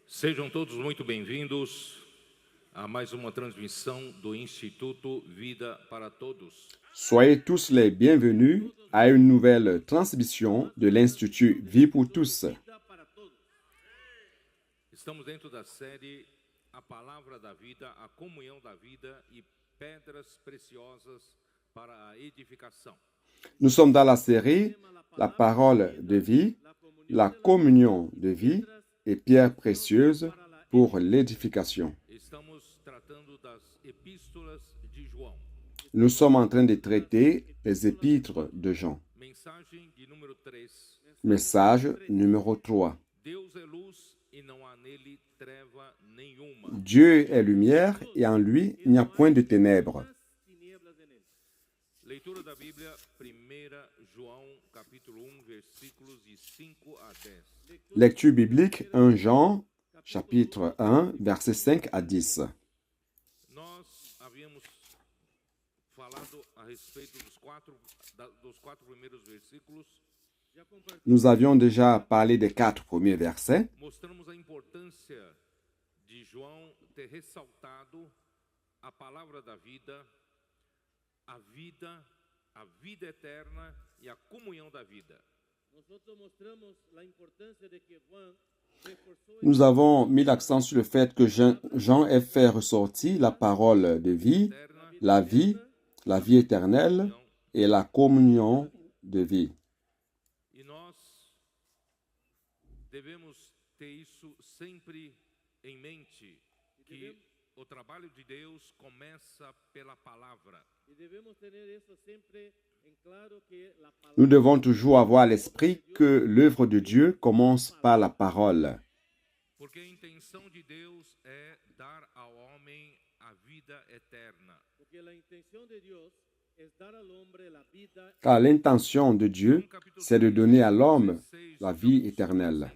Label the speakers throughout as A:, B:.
A: Sejam todos muito bem-vindos a mais uma transmissão do Instituto Vida para Todos.
B: Soyez tous les bienvenus à une nouvelle transmission de l'Institut Vie pour tous.
A: Estamos dentro da série A Palavra da Vida, a Comunhão da Vida e Pedras Preciosas para a Edificação.
B: Nous sommes dans la série La parole de vie, la communion de vie et pierres précieuses pour l'édification.
A: Estamos tratando das epístolas de João.
B: Nous sommes en train de traiter les épîtres de Jean.
A: Mensagem de número 3.
B: Message numéro 3.
A: Deus é luz e não há nele treva nenhuma.
B: Dieu est lumière et en lui il n'y a point de ténèbres.
A: Leitura da Bíblia, 1 João, capítulo 1, versículos de 5 a 10.
B: Lecture biblique 1 Jean, chapitre 1, versets 5 à 10.
A: Nós havíamos falado a respeito dos quatro primeiros versículos.
B: Nous avions déjà parlé des 4 premiers versets.
A: Mostramos a importância de João ter ressaltado a palavra da vida, a vida eterna e a comunhão da vida.
B: Nous avons mis l'accent sur le fait que Jean ait fait ressortir la parole de vie, la vie éternelle et la communion de vie.
A: E nós devemos ter isso sempre em mente, que o trabalho de Deus começa pela palavra.
B: Nous devons toujours avoir à l'esprit que l'œuvre de Dieu commence par la parole.
A: Porque a intenção de Deus é dar ao homem a vida eterna.
B: Car l'intention de Dieu, c'est de donner à l'homme la vie éternelle.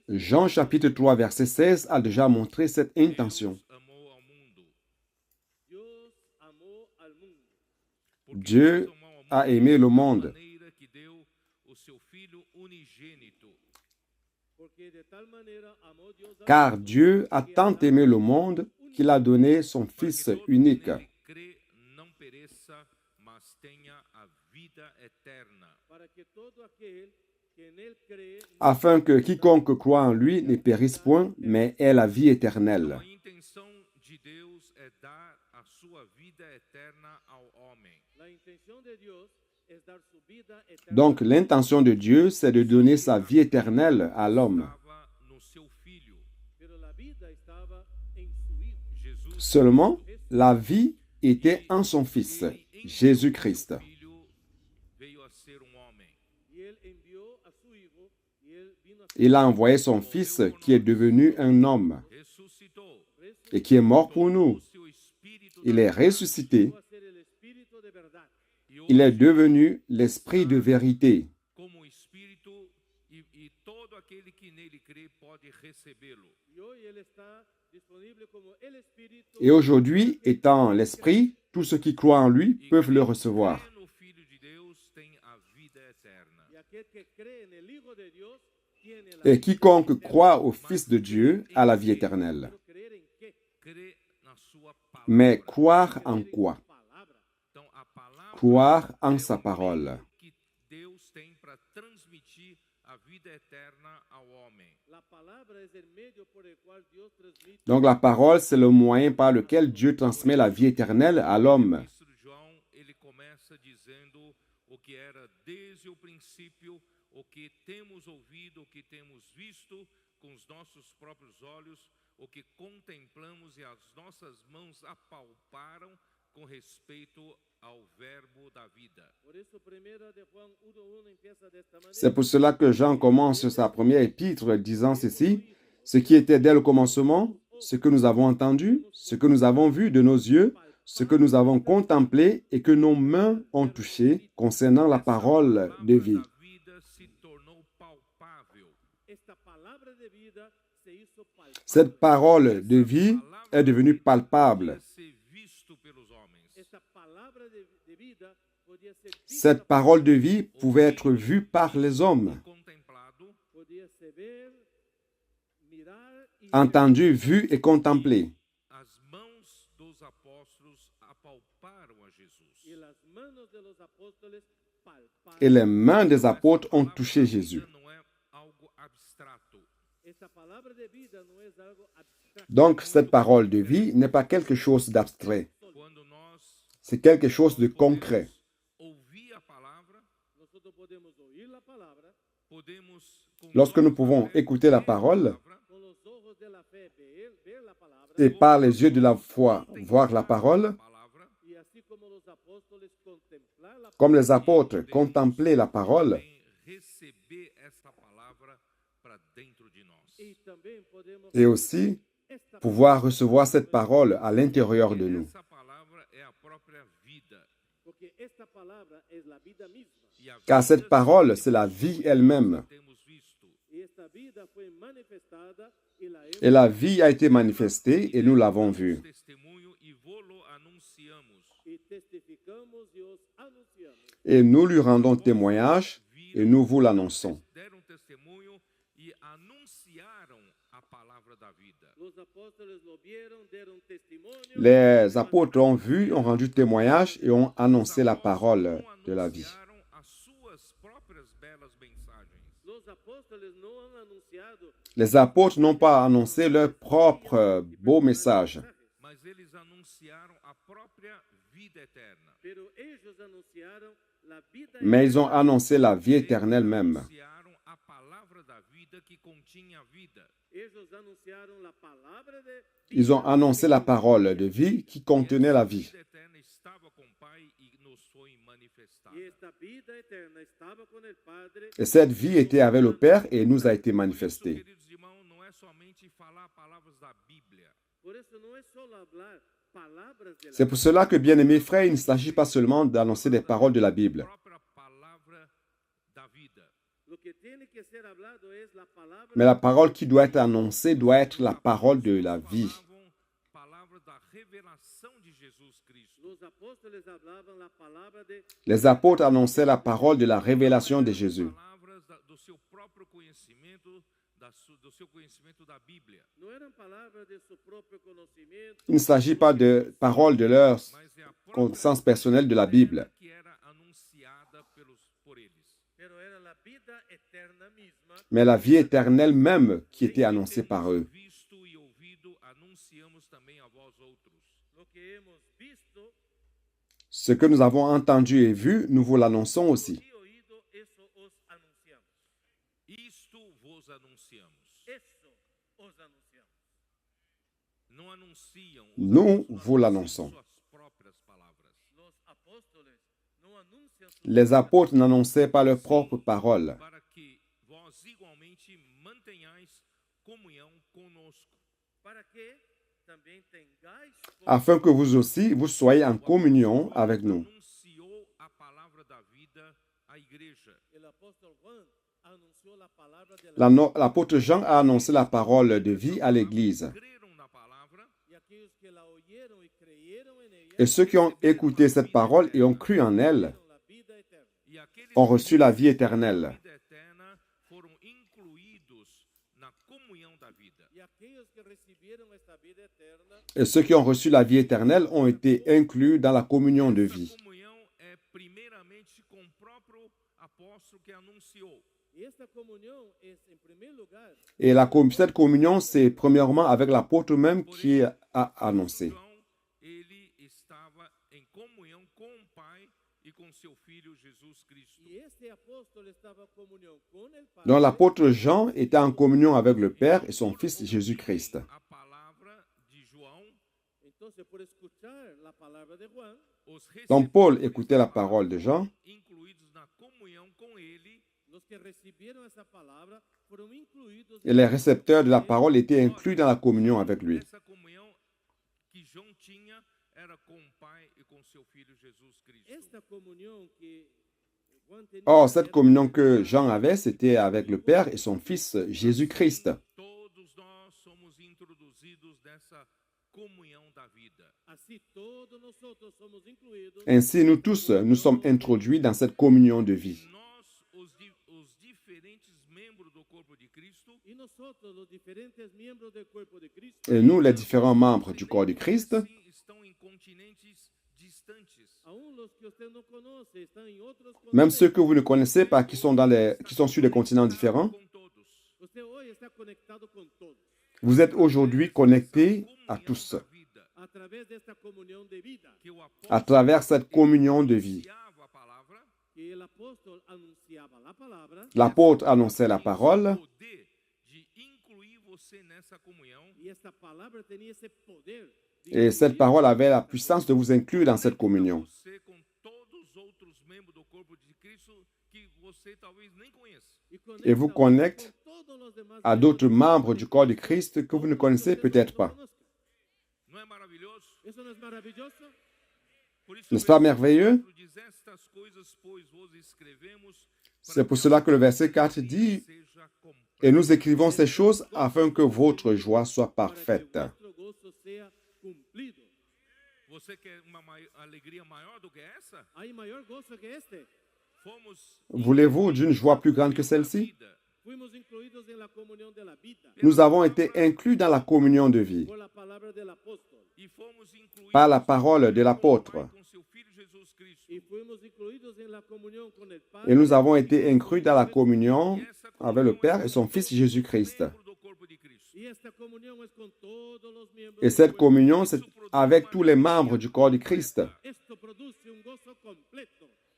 B: Jean chapitre 3 verset 16 a déjà montré cette intention. Dieu a aimé le monde. Car Dieu a tant aimé le monde qu'il a donné son Fils unique, afin que quiconque croit en lui ne périsse point, mais ait la vie éternelle. Donc l'intention de Dieu, c'est de donner sa vie éternelle à l'homme. Seulement, la vie était en son Fils, Jésus-Christ. Il a envoyé son Fils qui est devenu un homme et qui est mort pour nous. Il est ressuscité. Il est devenu l'Esprit de vérité. Et aujourd'hui, étant l'Esprit, tous ceux qui croient en lui peuvent le recevoir. Et quiconque croit au Fils de Dieu a la vie éternelle. Mais croire en quoi? Croire en sa parole. Donc la parole, c'est le moyen par lequel Dieu transmet la vie éternelle à l'homme.
A: O que temos ouvido, o que temos visto com os nossos próprios olhos, o que contemplamos e as nossas mãos apalparam com respeito ao verbo da vida.
B: C'est pour cela que Jean commence sa première épître disant ceci: ce qui était dès le commencement, ce que nous avons entendu, ce que nous avons vu de nos yeux, ce que nous avons contemplé et que nos mains ont touché concernant la parole de vie.
A: da vida se tornou palpável.
B: Cette parole de vie est devenue palpable.
A: Ser visto pelos homens.
B: Cette parole de vie pouvait être vue par les hommes,
A: Contemplado,
B: entendue, vue et contemplée.
A: as mãos dos apóstolos apalparam a Jesus.
B: Et les mains des apôtres ont touché Jésus.
A: Não é algo abstrato.
B: Donc, cette parole de vie n'est pas quelque chose d'abstrait.
A: Quando nós
B: C'est quelque chose de concret.
A: ouvir a palavra, podemos com
B: Lorsque nous
A: olhos da
B: pouvons
A: fé
B: écouter la
A: ver a
B: parole
A: palavra,
B: et par les yeux de la foi voir la parole,
A: palavra,
B: comme les apôtres contemplaient la parole,
A: também receber essa palavra para dentro de nós.
B: et aussi pouvoir recevoir cette parole à l'intérieur de nous.
A: Essa palavra é a própria vida. E a
B: Car cette
A: vida
B: parole, c'est la vie elle-même.
A: temos visto.
B: Et la vie a été manifestée et nous l'avons vue.
A: Testemunho e vô-lo anunciamos.
B: Et nous lui rendons témoignage et nous vous l'annonçons.
A: Deram testemunho e anunciaram a palavra da vida.
B: Les apôtres ont vu, ont rendu témoignage et ont annoncé la parole de la vie.
A: Anunciaram as suas próprias belas mensagens.
B: Les apôtres n'ont pas annoncé leur propre beau message,
A: Mas eles anunciaram a própria vida eterna.
B: mais ils ont annoncé la vie éternelle même.
A: Anunciaram a palavra da vida que continha a vida.
B: Ils ont annoncé la parole de vie qui contenait la vie.
A: A vida eterna estava com o Pai e nos foi manifestada.
B: Et cette vie était avec le Père et nous a été manifestée.
A: Queridos irmãos, não é somente falar palavras da Bíblia.
B: C'est pour cela que, bien-aimés frères, il ne s'agit pas seulement d'annoncer des paroles de la Bible,
A: A própria palavra da vida.
B: mais la parole qui doit être annoncée doit être la parole de la vie.
A: Falavam palavra da revelação de Jesus Cristo.
B: Les apôtres annonçaient la parole de la révélation de Jésus.
A: Palavras do seu próprio conhecimento, do seu conhecimento da Bíblia.
B: Il ne s'agit pas de paroles de leur
A: Mas é a própria
B: connaissance personnelle de la Bible,
A: que era anunciada por eles.
B: mais la vie éternelle même qui était annoncée par eux.
A: Visto e ouvido, anunciamos também a vós outros.
B: Ce que nous avons entendu et vu, nous vous l'annonçons aussi.
A: Isto vos anunciamos. Não anunciam os
B: Nous
A: apóstolos,
B: vous l'annonçons.
A: suas próprias palavras.
B: Les apôtres n'annonçaient pas leurs propres paroles,
A: Para que vós igualmente mantenhais comunhão conosco.
B: afin que vous aussi, vous soyez en communion avec nous.
A: Anunciou a palavra da vida à igreja.
B: L'apôtre Jean a annoncé la parole de vie à l'Église.
A: Creram na palavra,
B: Et ceux qui ont écouté cette parole et ont cru en elle
A: e aqueles
B: ont reçu la vie éternelle.
A: vida eterna foram incluídos na comunhão da vida.
B: Et ceux qui ont reçu la vie éternelle ont été inclus dans la communion de
A: Essa
B: vie.
A: comunhão é primeiramente com o próprio apóstolo que anunciou.
B: Et cette communion, c'est premièrement avec l'apôtre même qui a annoncé.
A: João, ele estava em comunhão com o Pai e com seu filho Jesus Cristo.
B: Donc l'apôtre Jean était en communion avec le Père et son Fils Jésus-Christ.
A: A palavra de João, os
B: Donc Paul écoutait la parole de Jean
A: incluídos na comunhão com ele,
B: et les récepteurs de la parole étaient inclus dans la communion avec lui.
A: essa comunhão que João tinha era com o Pai e com seu Filho Jesus Cristo.
B: Or, cette communion que Jean avait, c'était avec le Père et son Fils Jésus-Christ.
A: Todos nós somos introduzidos nessa comunhão da vida.
B: Ainsi, nous tous, nous sommes introduits dans cette communion de vie.
A: Nós, os diferentes membros do corpo de Cristo,
B: Et nous, les différents membres du corps du Christ,
A: sim, estão em continentes distantes.
B: même ceux que vous ne connaissez pas, qui sont sur des continents différents,
A: Com todos.
B: vous êtes aujourd'hui connectés à tous,
A: Da vida, que o
B: à travers cette communion de vie.
A: anunciava a palavra,
B: L'apôtre annonçait la parole,
A: poder de incluir você nessa comunhão.
B: et cette parole avait la puissance de vous inclure dans cette communion.
A: Você com todos os outros membros do corpo de Cristo que você talvez nem conheça.
B: Et vous connecte à d'autres membres du corps du Christ que vous ne connaissez peut-être pas.
A: Não é maravilhoso? Por isso
B: N'est-ce pas merveilleux?
A: diz estas coisas, pois vos escrevemos
B: C'est pour cela que le verset 4 dit,
A: seja completo.
B: et nous écrivons ces choses afin que votre joie soit parfaite.
A: Você quer uma alegria maior do que essa? Fomos
B: Voulez-vous d'une joie plus grande que celle-ci?
A: vida
B: Nous avons été inclus dans la communion de vie
A: e fomos incluídos
B: par la parole de l'apôtre.
A: com seu filho Jesus Cristo.
B: Et nous avons été inclus dans la communion avec le Père et son Fils Jésus-Christ.
A: Membro do corpo de Cristo.
B: Et cette communion, c'est avec tous les membres du corps du Christ.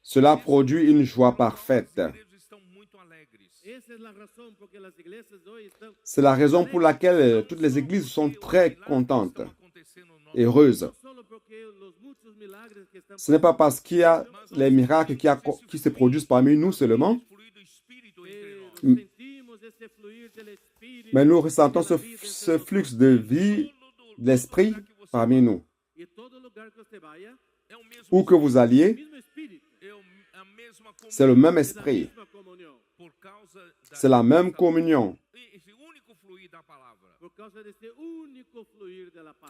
B: Cela produit une joie parfaite.
A: As igrejas estão muito alegres.
B: C'est la raison pour laquelle toutes les églises sont très contentes,
A: Acontecendo no nosso
B: heureuses. Ce n'est pas parce qu'il y a les miracles qui se produisent parmi nous seulement,
A: fluir do Espírito entre nós.
B: mais nous ressentons ce flux de vie, d'esprit parmi nous.
A: É o mesmo,
B: Où que vous alliez,
A: é a mesma
B: c'est le même esprit,
A: por causa
B: c'est la même communion,
A: esse único fluir da palavra.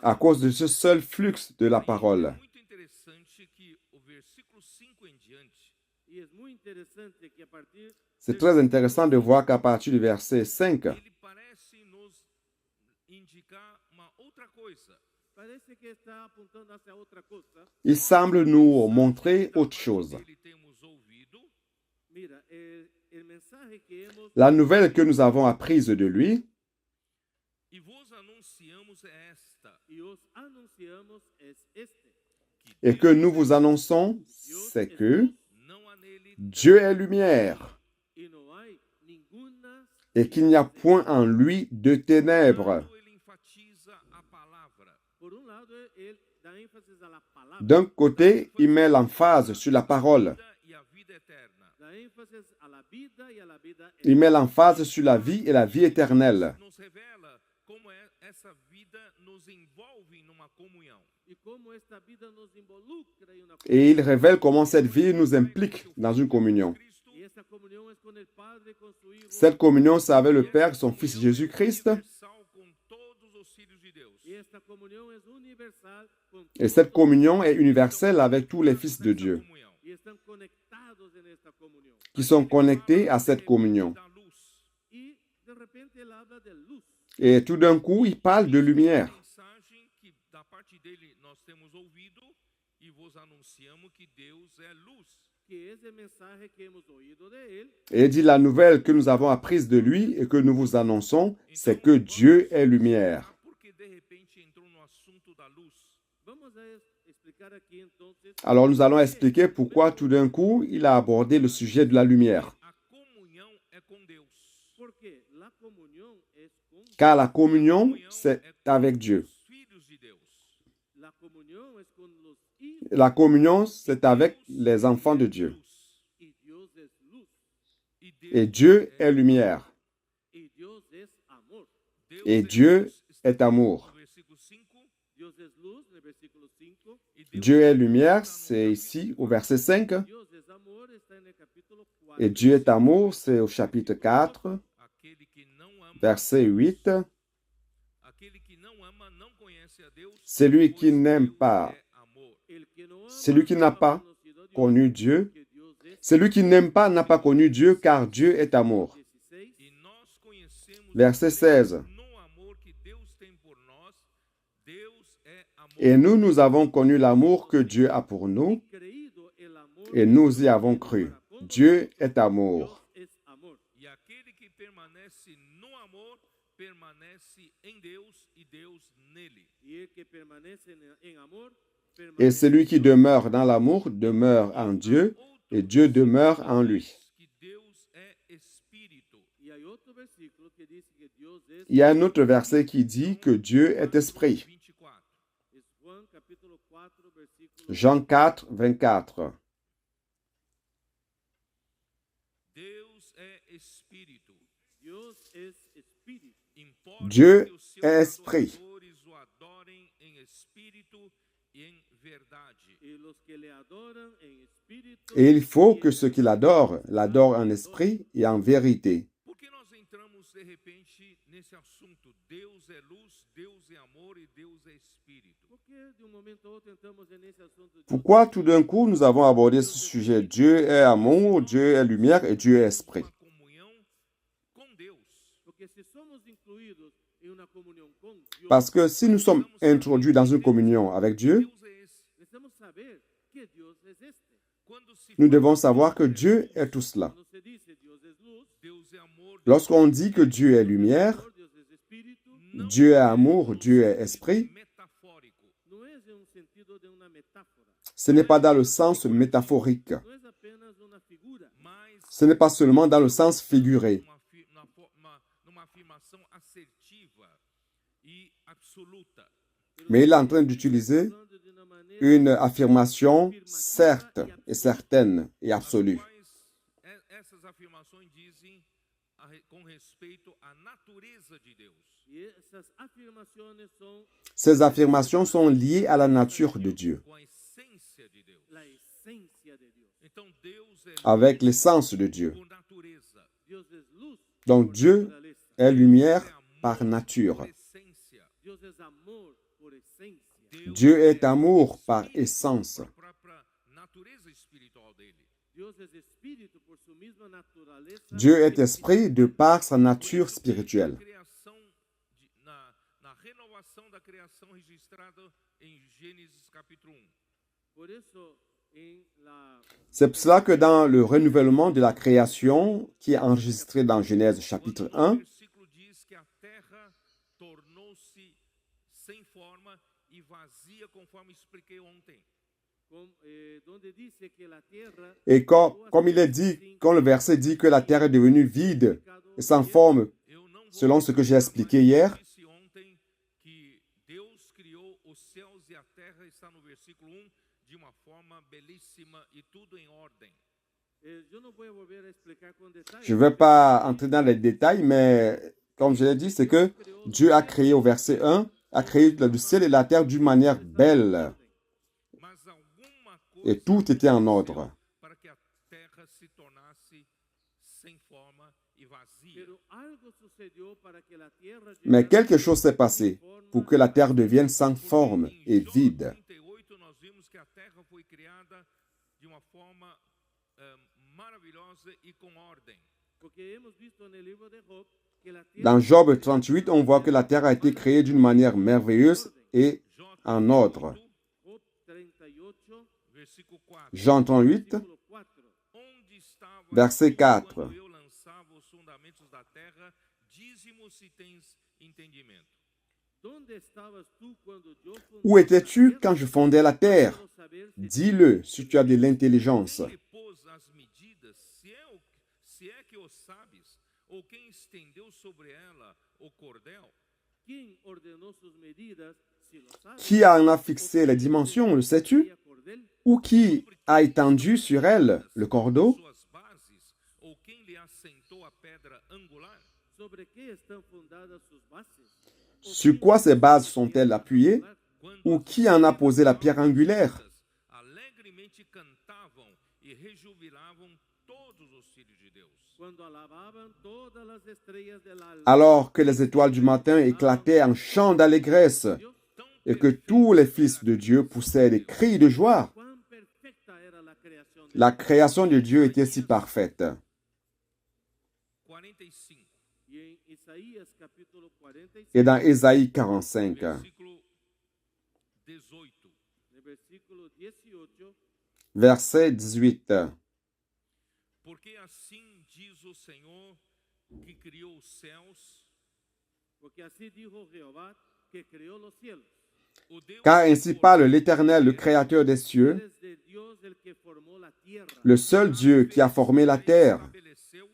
B: à cause de ce seul flux de la
A: É
B: parole.
A: muito interessante que o versículo 5 em diante,
B: C'est très intéressant de voir qu'à partir du verset 5,
A: ele parece nos indicar uma outra coisa.
B: il semble nous montrer autre chose.
A: Ele temos ouvido,
B: La nouvelle que nous avons apprise de lui,
A: e vos anunciamos esta,
B: et que nous vous annonçons, c'est que
A: não há nele
B: Dieu est lumière et qu'il n'y a point en lui de ténèbres.
A: tanto ele enfatiza a palavra.
B: D'un côté, il met l'emphase sur la parole.
A: E a vida eterna.
B: Il met l'emphase sur la vie et la vie éternelle.
A: Nos revela como essa vida nos envolve numa comunhão.
B: Et il révèle comment cette vie nous implique dans une communion.
A: Cristo
B: Cette communion, c'est avec le Père et son Fils Jésus-Christ.
A: universal com todos os filhos de Deus.
B: Et cette communion est universelle avec tous les fils de Dieu
A: Comunhão.
B: qui sont connectés à cette communion.
A: Da luz.
B: Et tout d'un coup, il parle de lumière.
A: Mensagem que da parte dele nós temos ouvido e vos anunciamos que Deus é luz.
B: Et il dit la nouvelle que nous avons apprise de lui et que nous vous annonçons, c'est que Dieu est lumière.
A: Porque de repente entrou no assunto da luz.
B: Alors nous allons expliquer pourquoi tout d'un coup, il a abordé le sujet de la lumière.
A: A comunhão é com Deus.
B: Car la communion, c'est avec Dieu.
A: Os filhos de Deus.
B: La communion, c'est avec les enfants de Dieu. Et Dieu est lumière. Et Dieu est amour.
A: No versículo 5,
B: Dieu est lumière, c'est ici au verset 5. Et Dieu est amour, c'est au chapitre 4, verset 8. Celui qui n'aime pas, celui qui n'a pas connu Dieu, celui qui n'aime pas n'a pas connu Dieu, car Dieu est amour. Verset 16. Et nous avons connu l'amour que Dieu a pour nous, et nous y avons cru. Dieu est amour. Et celui qui demeure dans l'amour demeure en Dieu, et Dieu demeure en lui. Il y a un autre verset qui dit que Dieu est esprit. Jean 4, 24. Dieu est esprit. Et il faut que ceux qui l'adorent en esprit et en vérité. Pourquoi tout d'un coup nous avons abordé ce sujet? Dieu est amour, Dieu est lumière et Dieu est esprit. Parce que si nous sommes introduits dans une communion avec Dieu, nous devons savoir que Dieu est tout cela. Lorsqu'on dit que Dieu est lumière, Dieu est amour, Dieu est esprit, ce n'est pas dans le sens métaphorique. Ce n'est pas seulement dans le sens figuré. Mais il est en train d'utiliser une affirmation certes et certaine et absolue. Ces affirmations sont liées à la nature de Dieu, avec l'essence de Dieu. Donc Dieu est lumière par nature. Dieu est amour par essence. Dieu est esprit de par sa nature spirituelle. C'est pour cela que dans le renouvellement de la création qui est enregistré dans Genèse chapitre 1, et comme il est dit, quand le verset dit que la terre est devenue vide et sans forme, selon ce que j'ai expliqué hier, je ne vais pas entrer dans les détails, mais comme je l'ai dit, c'est que Dieu a créé au verset 1, a créé le ciel et la terre d'une manière belle. Et tout était en ordre. Mais quelque chose s'est passé pour que la terre devienne sans forme et vide. Dans Job 38, on voit que la terre a été créée d'une manière merveilleuse et en ordre. Jean 38, verset 4. Où étais-tu quand je fondais la terre? Dis-le si tu as de l'intelligence. Qui en a fixé les dimensions, le sais-tu? Ou qui a étendu sur elle le cordeau? Sur quoi ces bases sont-elles appuyées? ou qui en a posé la pierre angulaire?
A: alegremente cantavam e rejubilavam todos os filhos de Deus.
B: Alors que les étoiles du matin éclataient en chants d'allégresse et que tous les fils de Dieu poussaient des cris de joie. La création de Dieu était si parfaite.
A: 45,
B: Et dans Ésaïe 45,
A: versículo 18.
B: verset 18,
A: Porque assim diz o Senhor que criou os céus,
C: Porque así dijo Jehová que creó los cielos.
A: o Deus
B: car ainsi parle l'Éternel, le Créateur des cieux,
C: Es de Dios el que formó la tierra,
B: le seul Dieu qui a formé la terre,
A: estabeleceu,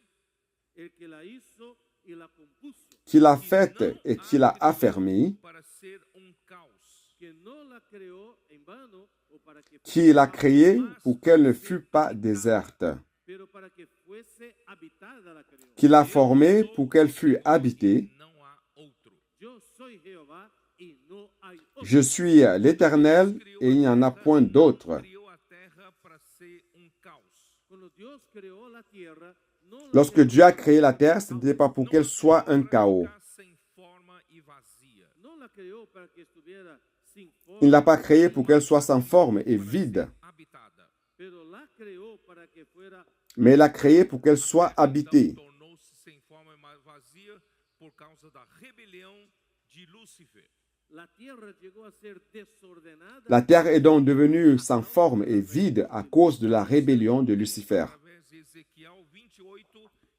C: el que la hizo y la compuso,
B: qui l'a faite et qui l'a affermie,
A: para ser caos.
C: que no la creó en vano o para que
B: qui l'a créée pour qu'elle ne fût pas déserte,
C: pero para que fuese habitada la creó.
B: qui l'a formée pour qu'elle fût habitée.
A: Não há outro.
C: Yo soy Jehová y no hay otro.
B: Je suis l'Éternel et il n'y en a point d'autre.
A: Criou a terra para ser caos.
C: Cuando Dios creó la tierra, no la
B: Lorsque Dieu a créé la terre, ce n'était pas pour qu'elle soit un chaos.
A: Sem forma e vazia.
C: no la creó para que estuviera sin forma,
B: Il ne l'a pas créée pour qu'elle soit sans forme et vide,
A: Habitada.
C: pero la creó para que fuera
B: mais il l'a créée pour qu'elle soit habitée.
A: Tornou-se sem forma e vazia por causa da rebelião de Lúcifer.
C: la tierra llegó a ser desordenada
B: La terre est donc devenue sans forme et vide à cause de la rébellion de Lucifer.
A: Através de Ezequiel 28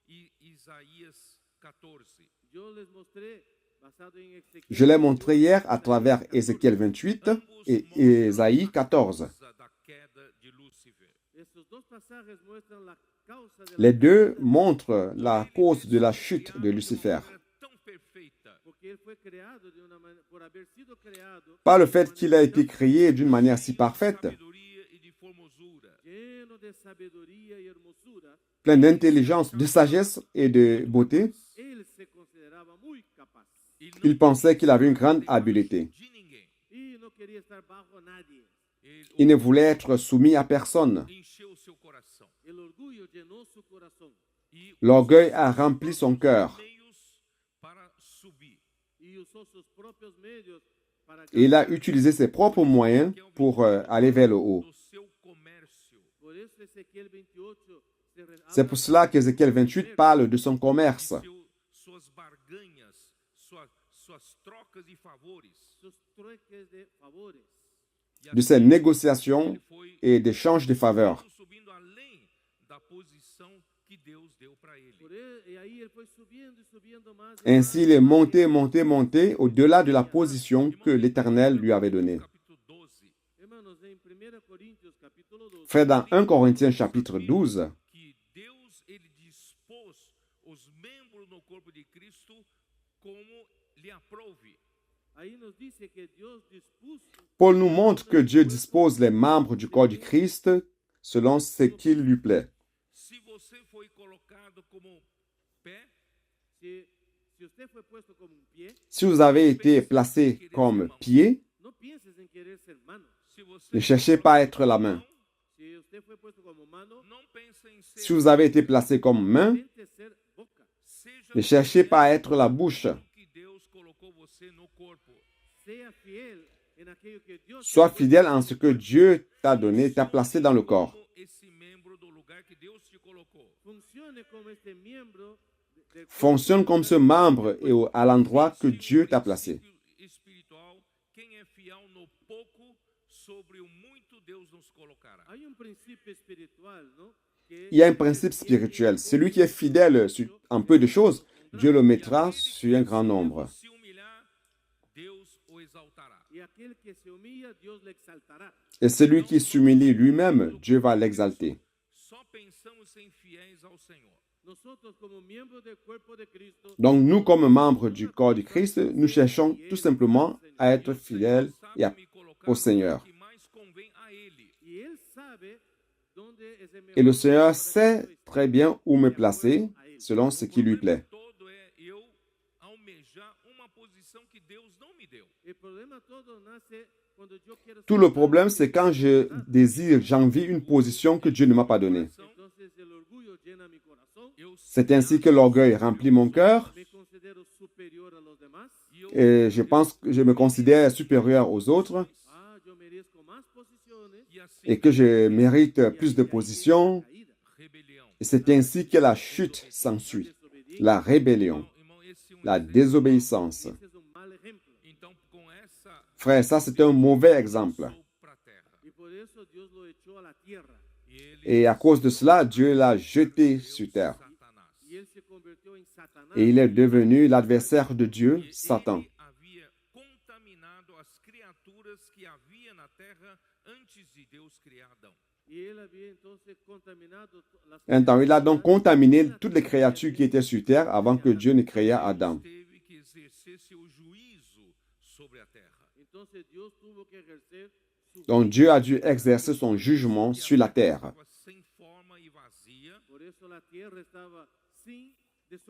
A: e Isaías 14.
C: Yo les mostré basado en Ezequiel
B: Je l'ai montré hier à travers Ézéchiel 28 et Ésaïe 14.
A: Da queda de Lúcifer.
C: Estos dos pasajes muestran la causa de
B: Les deux montrent la cause de la chute de Lucifer.
A: Tão perfeita.
C: porque él fue creado de una manera por haber sido creado
B: Pas le fait qu'il a été créé d'une manière si parfaite,
A: Sabedoria e de formosura.
C: lleno de sabiduría y hermosura.
B: plein d'intelligence, de sagesse et de beauté.
C: Él se consideraba muy capaz
B: Il pensait qu'il avait une grande habileté.
A: De ninguém.
C: y no quería estar bajo nadie.
B: Il ne voulait être soumis à personne.
A: Encheu seu coração.
C: El orgullo llenó su corazón
A: E
B: L'orgueil a rempli son cœur.
A: meios para subir.
C: y usó sus propios medios para
B: Et il a utilisé ses propres moyens pour aller vers le haut.
A: Do seu comércio.
C: por eso Ezequiel 28
B: C'est pour cela qu'Ézéchiel 28 parle de son commerce,
A: Suas barganhas, suas trocas de favores.
C: sus trueques de favores.
A: E
B: de ses négociations
A: ele foi
B: et d'échanges de faveurs.
A: subindo além da posição que Deus deu para ele.
C: Y ahí él fue subiendo y subiendo más y
B: Ainsi, il est monté, monté, monté au-delà de la position que l'Éternel lui avait donnée.
A: Capítulo 12.
C: hermanos en 1 Corintios capítulo 2
B: Frère, dans 1 Corinthiens chapitre 12,
A: Que Deus ele dispôs os membros no corpo de Cristo como lhe aprouve.
C: ahí nos dice que Dios dispuso
B: Paul nous montre que Dieu dispose les membres du corps du Christ selon ce qu'il lui plaît.
A: Se você foi colocado como pé,
C: si usted fue puesto como un pie,
B: Si vous avez été placé comme pied,
C: no pienses en querer ser mano.
A: se você
B: ne cherchez pas à être la main.
C: Si usted fue puesto como mano,
A: não pensa em ser
B: Si vous avez été placé comme main,
C: intente ser boca.
A: seja
B: ne cherchez pas à être la bouche.
A: que Deus colocou você no corpo.
C: Sea fiel en aquello que Dios
B: Sois fidèle en ce que Dieu t'a donné, t'a placé dans le corps.
A: Como esse membro do lugar que Deus te colocou.
C: funcione como este miembro del
B: Fonctionne comme ce membre et à l'endroit que Dieu t'a placé.
A: Espiritual, quem é fiel no pouco, sobre o muito Deus nos colocará.
C: Hay un principio espiritual, ¿no? Que
B: Il y a un principe spirituel. Celui qui est fidèle sur un peu de choses, Dieu le mettra sur un grand nombre.
A: Se humilhar, Deus o exaltará.
C: y aquel que se humilla, Dios le exaltará.
B: Et celui qui s'humilie lui-même, Dieu va l'exalter.
A: Só pensamos em fiéis ao Senhor.
C: Nosotros como miembros del cuerpo de Cristo,
B: Donc nous, comme membres du corps du Christ, nous cherchons tout simplement à être fidèles et
A: Sabe me colocar
B: au Seigneur.
A: no que mais convém a Ele.
C: y Él sabe dónde es el
B: Et le
C: mejor
B: Seigneur
C: para que
B: sait
C: yo
B: très
C: esté
B: bien où me
C: de
B: placer
C: acuerdo a Él.
B: selon ce qui lui plaît.
A: Todo é eu almejar uma posição que Deus não me deu.
C: El problema todo nace cuando yo quiero
B: Tout le problème, c'est quand je désire, j'envie une position que Dieu ne m'a pas donnée.
C: entonces el orgullo llena mi corazón,
A: Eu
B: C'est ainsi que l'orgueil remplit mon cœur
C: me considero superior a los demás,
B: et je pense que je me considère supérieur aux autres
C: yo merezco más posiciones,
A: e assim
B: et que je mérite plus de positions.
C: caída,
A: rebelião.
B: Et c'est ainsi que la chute s'ensuit,
C: desobediencia.
B: la rébellion,
A: Irmão, esse é um
B: la
A: exemplo.
B: désobéissance.
C: Ese es un mal ejemplo.
A: Então, com essa
B: Frère, ça c'est un mauvais exemple.
A: sou para a terra.
C: Y por eso Dios lo echó a la tierra.
A: E ele
B: Et à cause de cela, Dieu l'a jeté sur terre.
A: Satanás.
C: Y él se convirtió en Satanás.
B: Et il est devenu l'adversaire de Dieu,
A: E
B: Satan.
A: ele havia contaminado as criaturas que havia na terra antes de Deus criar Adão.
C: Y él había entonces contaminado las
B: Attends, il a donc contaminé toutes les créatures qui étaient sur terre avant que Dieu ne créa Adam.
A: Teve que exercer seu juízo sobre a terra.
C: Entonces Dios tuvo que ejercer su
B: Donc Dieu a dû exercer son jugement sur la terre.
A: Estava sem forma e vazia,
C: por eso la tierra estaba sin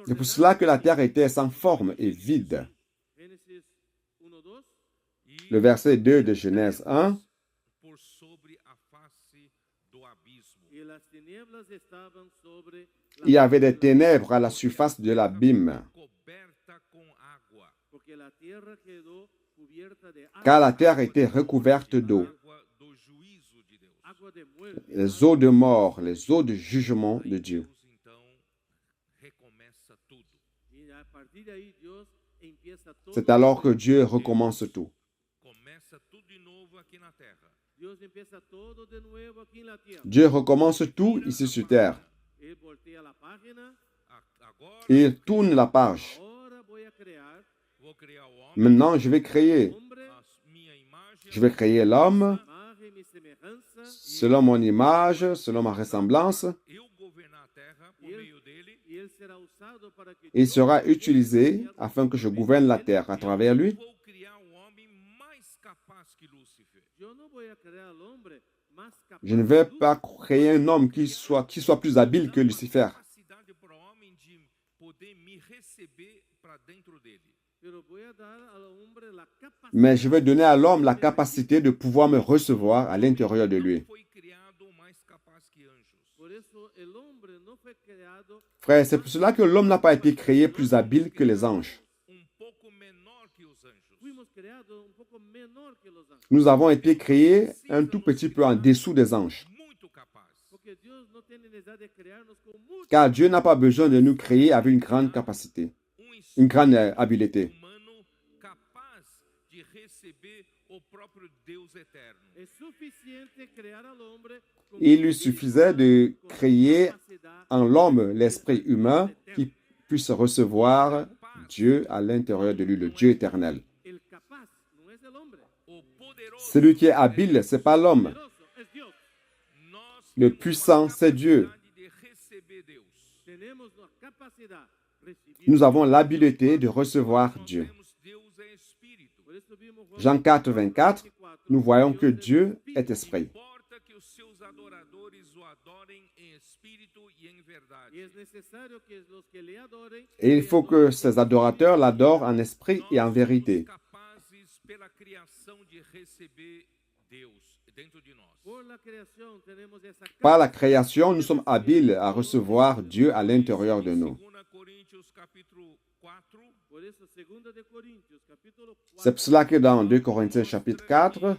B: C'est pour cela que la terre était sans forme et vide.
C: Génesis 1:2.
A: e
B: Le verset 2 de Genèse 1,
A: por sobre a face do abismo.
C: Y las tinieblas estaban sobre
B: il y avait des ténèbres à la surface de l'abîme,
A: Coberta com água.
C: porque la tierra quedó cubierta de
B: car la terre était recouverte d'eau,
A: Água do juízo de Deus.
C: agua de muerte.
B: les eaux de mort, les eaux de jugement de Dieu.
A: Deus então recomeça tudo.
C: Y a partir de ahí Dios empieza todo.
B: C'est alors que Dieu recommence tout.
A: Começa tudo de novo aqui na terra.
C: Dios empieza todo de nuevo aquí en la tierra.
B: Dieu recommence tout ici sur terre.
C: Él voltea la página.
A: Agora
B: Et il tourne la page.
C: Ahora voy a crear
A: vou criar o homem,
B: Maintenant, je vais créer.
C: hombre,
A: a minha imagem,
B: Je vais créer l'homme
C: imagen y semejanza.
B: selon mon image, selon ma ressemblance.
A: eu governar a terra por meio dele.
C: Y él será usado para que
B: Il
C: yo
B: sera utilisé afin que je gouverne la terre à travers lui.
A: Vou criar um homem mais capaz que Lúcifer.
C: Yo no voy a crear al hombre más capaz.
B: Je ne vais pas créer un homme qui soit plus habile que Lucifer.
A: Capacidade para o homem de poder me receber para dentro dele.
C: Pero voy a dar al hombre la capacidad.
B: Mais je vais donner à l'homme la capacité de pouvoir me recevoir à l'intérieur de lui.
A: Foi criado mais capaz que anjos.
C: Por eso el hombre no fue creado
B: Frère, c'est pour cela que l'homme n'a pas été créé plus habile que les anges.
A: Pouco menor que os anjos.
C: fuimos creados un poco menor que los ángeles.
B: Nous avons été créés un tout petit peu en dessous des anges.
A: Muito capaz.
C: Porque Dios no tiene necesidad de crearnos con mucho.
B: Car Dieu n'a pas besoin de nous créer avec une grande capacité, une grande habileté.
A: Humano capaz de receber o próprio Deus eterno.
C: Es suficiente crear al hombre con
B: Il lui suffisait de créer
C: capacidad
B: en l'homme l'esprit humain qui puisse recevoir Dieu à l'intérieur de lui, le Dieu éternel.
C: el capaz, no es el hombre.
A: O poderoso,
B: Celui qui est habile, c'est pas l'homme.
C: Poderoso es Dios.
A: nós
B: Le
A: temos
B: puissant,
A: a
B: c'est Dieu.
A: capacidade de receber Deus.
C: Tenemos la capacidad de recibir.
B: Nous avons l'habileté de recevoir Dieu.
A: Vemos Deus é espírito.
C: Por eso vimos Juan
B: Jean 4, 24,
C: 24.
B: nous voyons que Dieu est esprit.
A: Importa que os seus adoradores o adorem em espírito e em
C: Y
A: verdade.
C: es necesario que los que le adoren
B: Et il faut que ses adorateurs l'adorent en esprit et en vérité.
A: Capazes pela criação de receber Deus dentro de nós.
C: por la creación tenemos esa
B: Par la création, nous sommes habiles à recevoir Dieu à l'intérieur de nous.
A: 2 Coríntios capítulo 4,
C: Por eso, 2 de Corintios, capítulo 4,
B: C'est pour cela que dans 2 Corinthiens chapitre 4,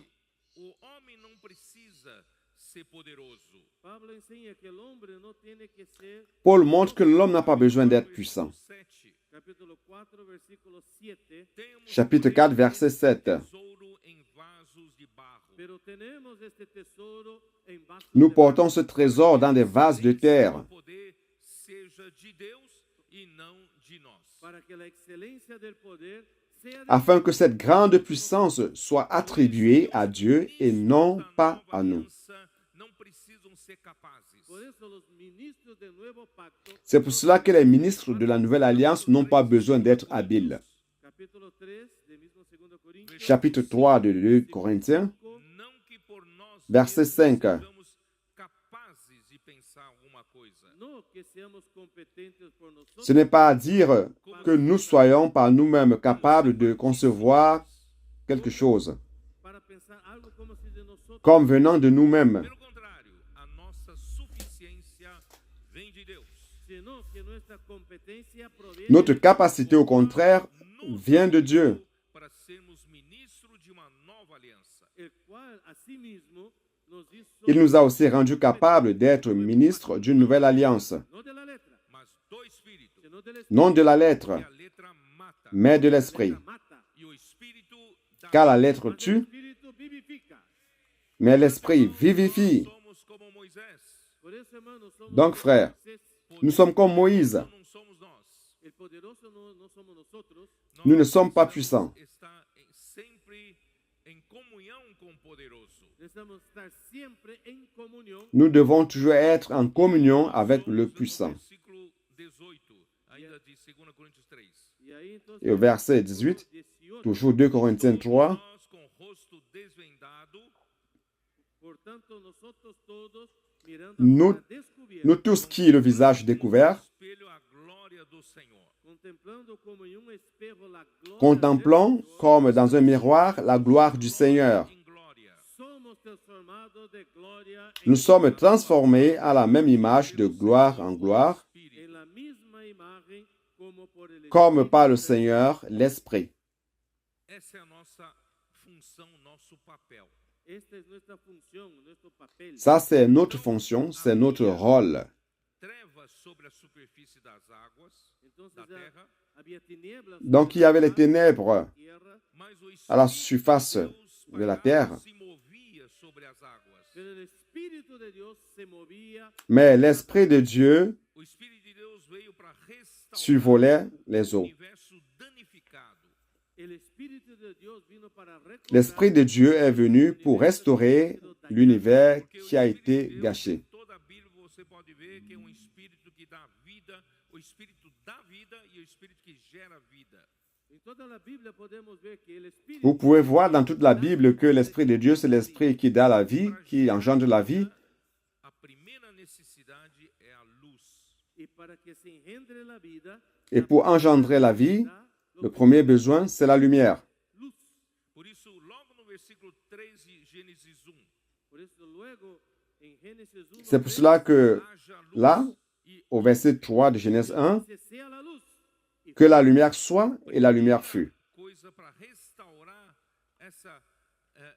A: o homem não precisa ser poderoso.
C: Pablo enseña que el hombre no tiene que ser,
B: Paul montre que l'homme n'a pas besoin d'être puissant.
A: 7.
C: capítulo 4, versículo 7,
A: Temos
B: Chapitre 4, verset 7.
A: tesouro em vasos de barro.
C: pero tenemos este tesoro en vasos
B: Nous
C: de
B: portons ce trésor dans des vases de terre,
A: O poder seja de Deus e não de nós.
C: para que la excelencia del poder sea de
B: afin que cette grande puissance soit attribuée à Dieu et non pas à nous.
A: Não precisam ser capazes.
C: Por eso los ministros del nuevo pacto,
B: C'est pour cela que les ministres de la Nouvelle Alliance n'ont pas besoin d'être habiles.
C: capítulo 3 de mismo 2 Corintios,
B: Chapitre 3 de 2 Corinthiens,
A: Não que por nós
B: verset
A: mesmos
B: 5.
A: sejamos capazes de pensar alguma coisa.
C: no que seamos competentes por nosotros
B: Ce n'est pas à dire que nous soyons par nous-mêmes capables de concevoir quelque chose
C: para pensar algo como si de nosotros,
B: comme venant de nous-mêmes,
A: Pelo contrário, a nossa suficiência vem de Deus.
C: sino que nuestra competencia proviene
B: Notre capacité, au contraire, vient de Dieu,
A: Para sermos ministros de uma nova aliança.
C: el cual asimismo nos hizo
B: Il nous a aussi rendus capables d'être ministres d'une nouvelle alliance,
C: no de la letra,
A: Mas do Espírito,
C: sino del Espíritu.
B: non de la lettre,
A: que a letra mata
B: mais de
C: La
B: l'esprit.
C: letra mata,
A: e o Espírito dá.
B: Car la lettre
C: mas el
B: tue,
C: Espíritu vivifica.
B: mais l'esprit vivifie.
A: Somos como Moisés.
C: Por eso, hermanos, somos
B: Donc, frères,
C: Moisés.
B: nous sommes comme Moïse.
A: Não somos nós.
C: El poderoso no somos nosotros,
B: Nous ne sommes pas puissants.
A: Está sempre em comunhão com o poderoso.
C: necesitamos estar siempre en comunión.
B: Nous devons toujours être en communion avec le puissant.
A: Versículo 18, ainda de 2 Coríntios 3.
C: Y ahí entonces,
B: Et au verset 18,
C: 18,
B: toujours 2 Corinthiens 3,
A: Nós com o rosto desvendado,
C: por tanto, nosotros todos mirando
B: Nous-
C: para descubierto,
B: nous tous qui, le visage découvert,
A: espelho a glória do Senhor.
C: contemplando como en un espejo la gloria
B: contemplons
C: del Señor,
B: comme dans un miroir la gloire du Seigneur.
A: Em glória.
C: somos transformados de gloria en
B: Nous sommes
C: gloria,
B: transformés à la même image de gloire en gloire,
C: en la misma imagen como por el
B: comme
C: Espíritu
B: par le
C: de
B: Seigneur, l'Esprit.
A: Essa é a nossa função, nosso papel.
C: Esta es nuestra función, nuestro papel.
B: Ça, c'est notre fonction, c'est notre rôle.
A: Trevas sobre a superfície das águas,
C: Entonces
A: da terra,
C: había tinieblas
B: Donc, il y avait les ténèbres
C: tierra,
A: mas o
B: à la
A: Espírito
B: surface
A: de Deus
B: de la
A: parava,
B: terre,
A: se movia sobre as águas.
C: pero el Espíritu de Dios se movía,
B: mais l'Esprit de Dieu
A: O Espírito de Deus veio para restaurar
B: survolait les
A: o
B: eaux.
A: universo danificado.
C: el Espíritu de Dios vino para recordar
B: L'Esprit de Dieu est venu pour restaurer l'univers
A: Porque
B: qui a
A: o Espírito
B: été
A: de Deus,
B: gâché.
A: em toda a Bíblia você pode ver que é um Espírito que dá vida, o Espírito dá vida e o Espírito que gera vida.
C: en toda la Biblia podemos ver que el Espíritu
B: Vous pouvez voir dans toute la Bible que l'Esprit de Dieu, c'est l'Esprit qui dá la vie, qui engendre la vie.
A: A primeira necessidade é a luz.
C: y para que se engendre la vida,
B: Et pour engendrer la vie, le premier besoin, c'est la lumière.
C: luz.
A: Por isso, logo no versículo 3 de Gênesis 1,
C: Por eso luego en Génesis 1
B: C'est pour cela que
A: haja luz
B: là,
A: e
B: au verset 3 de Genèse 1,
C: dice, sea la luz. Y
B: que la lumière soit et la lumière fut.
A: coisa para restaurar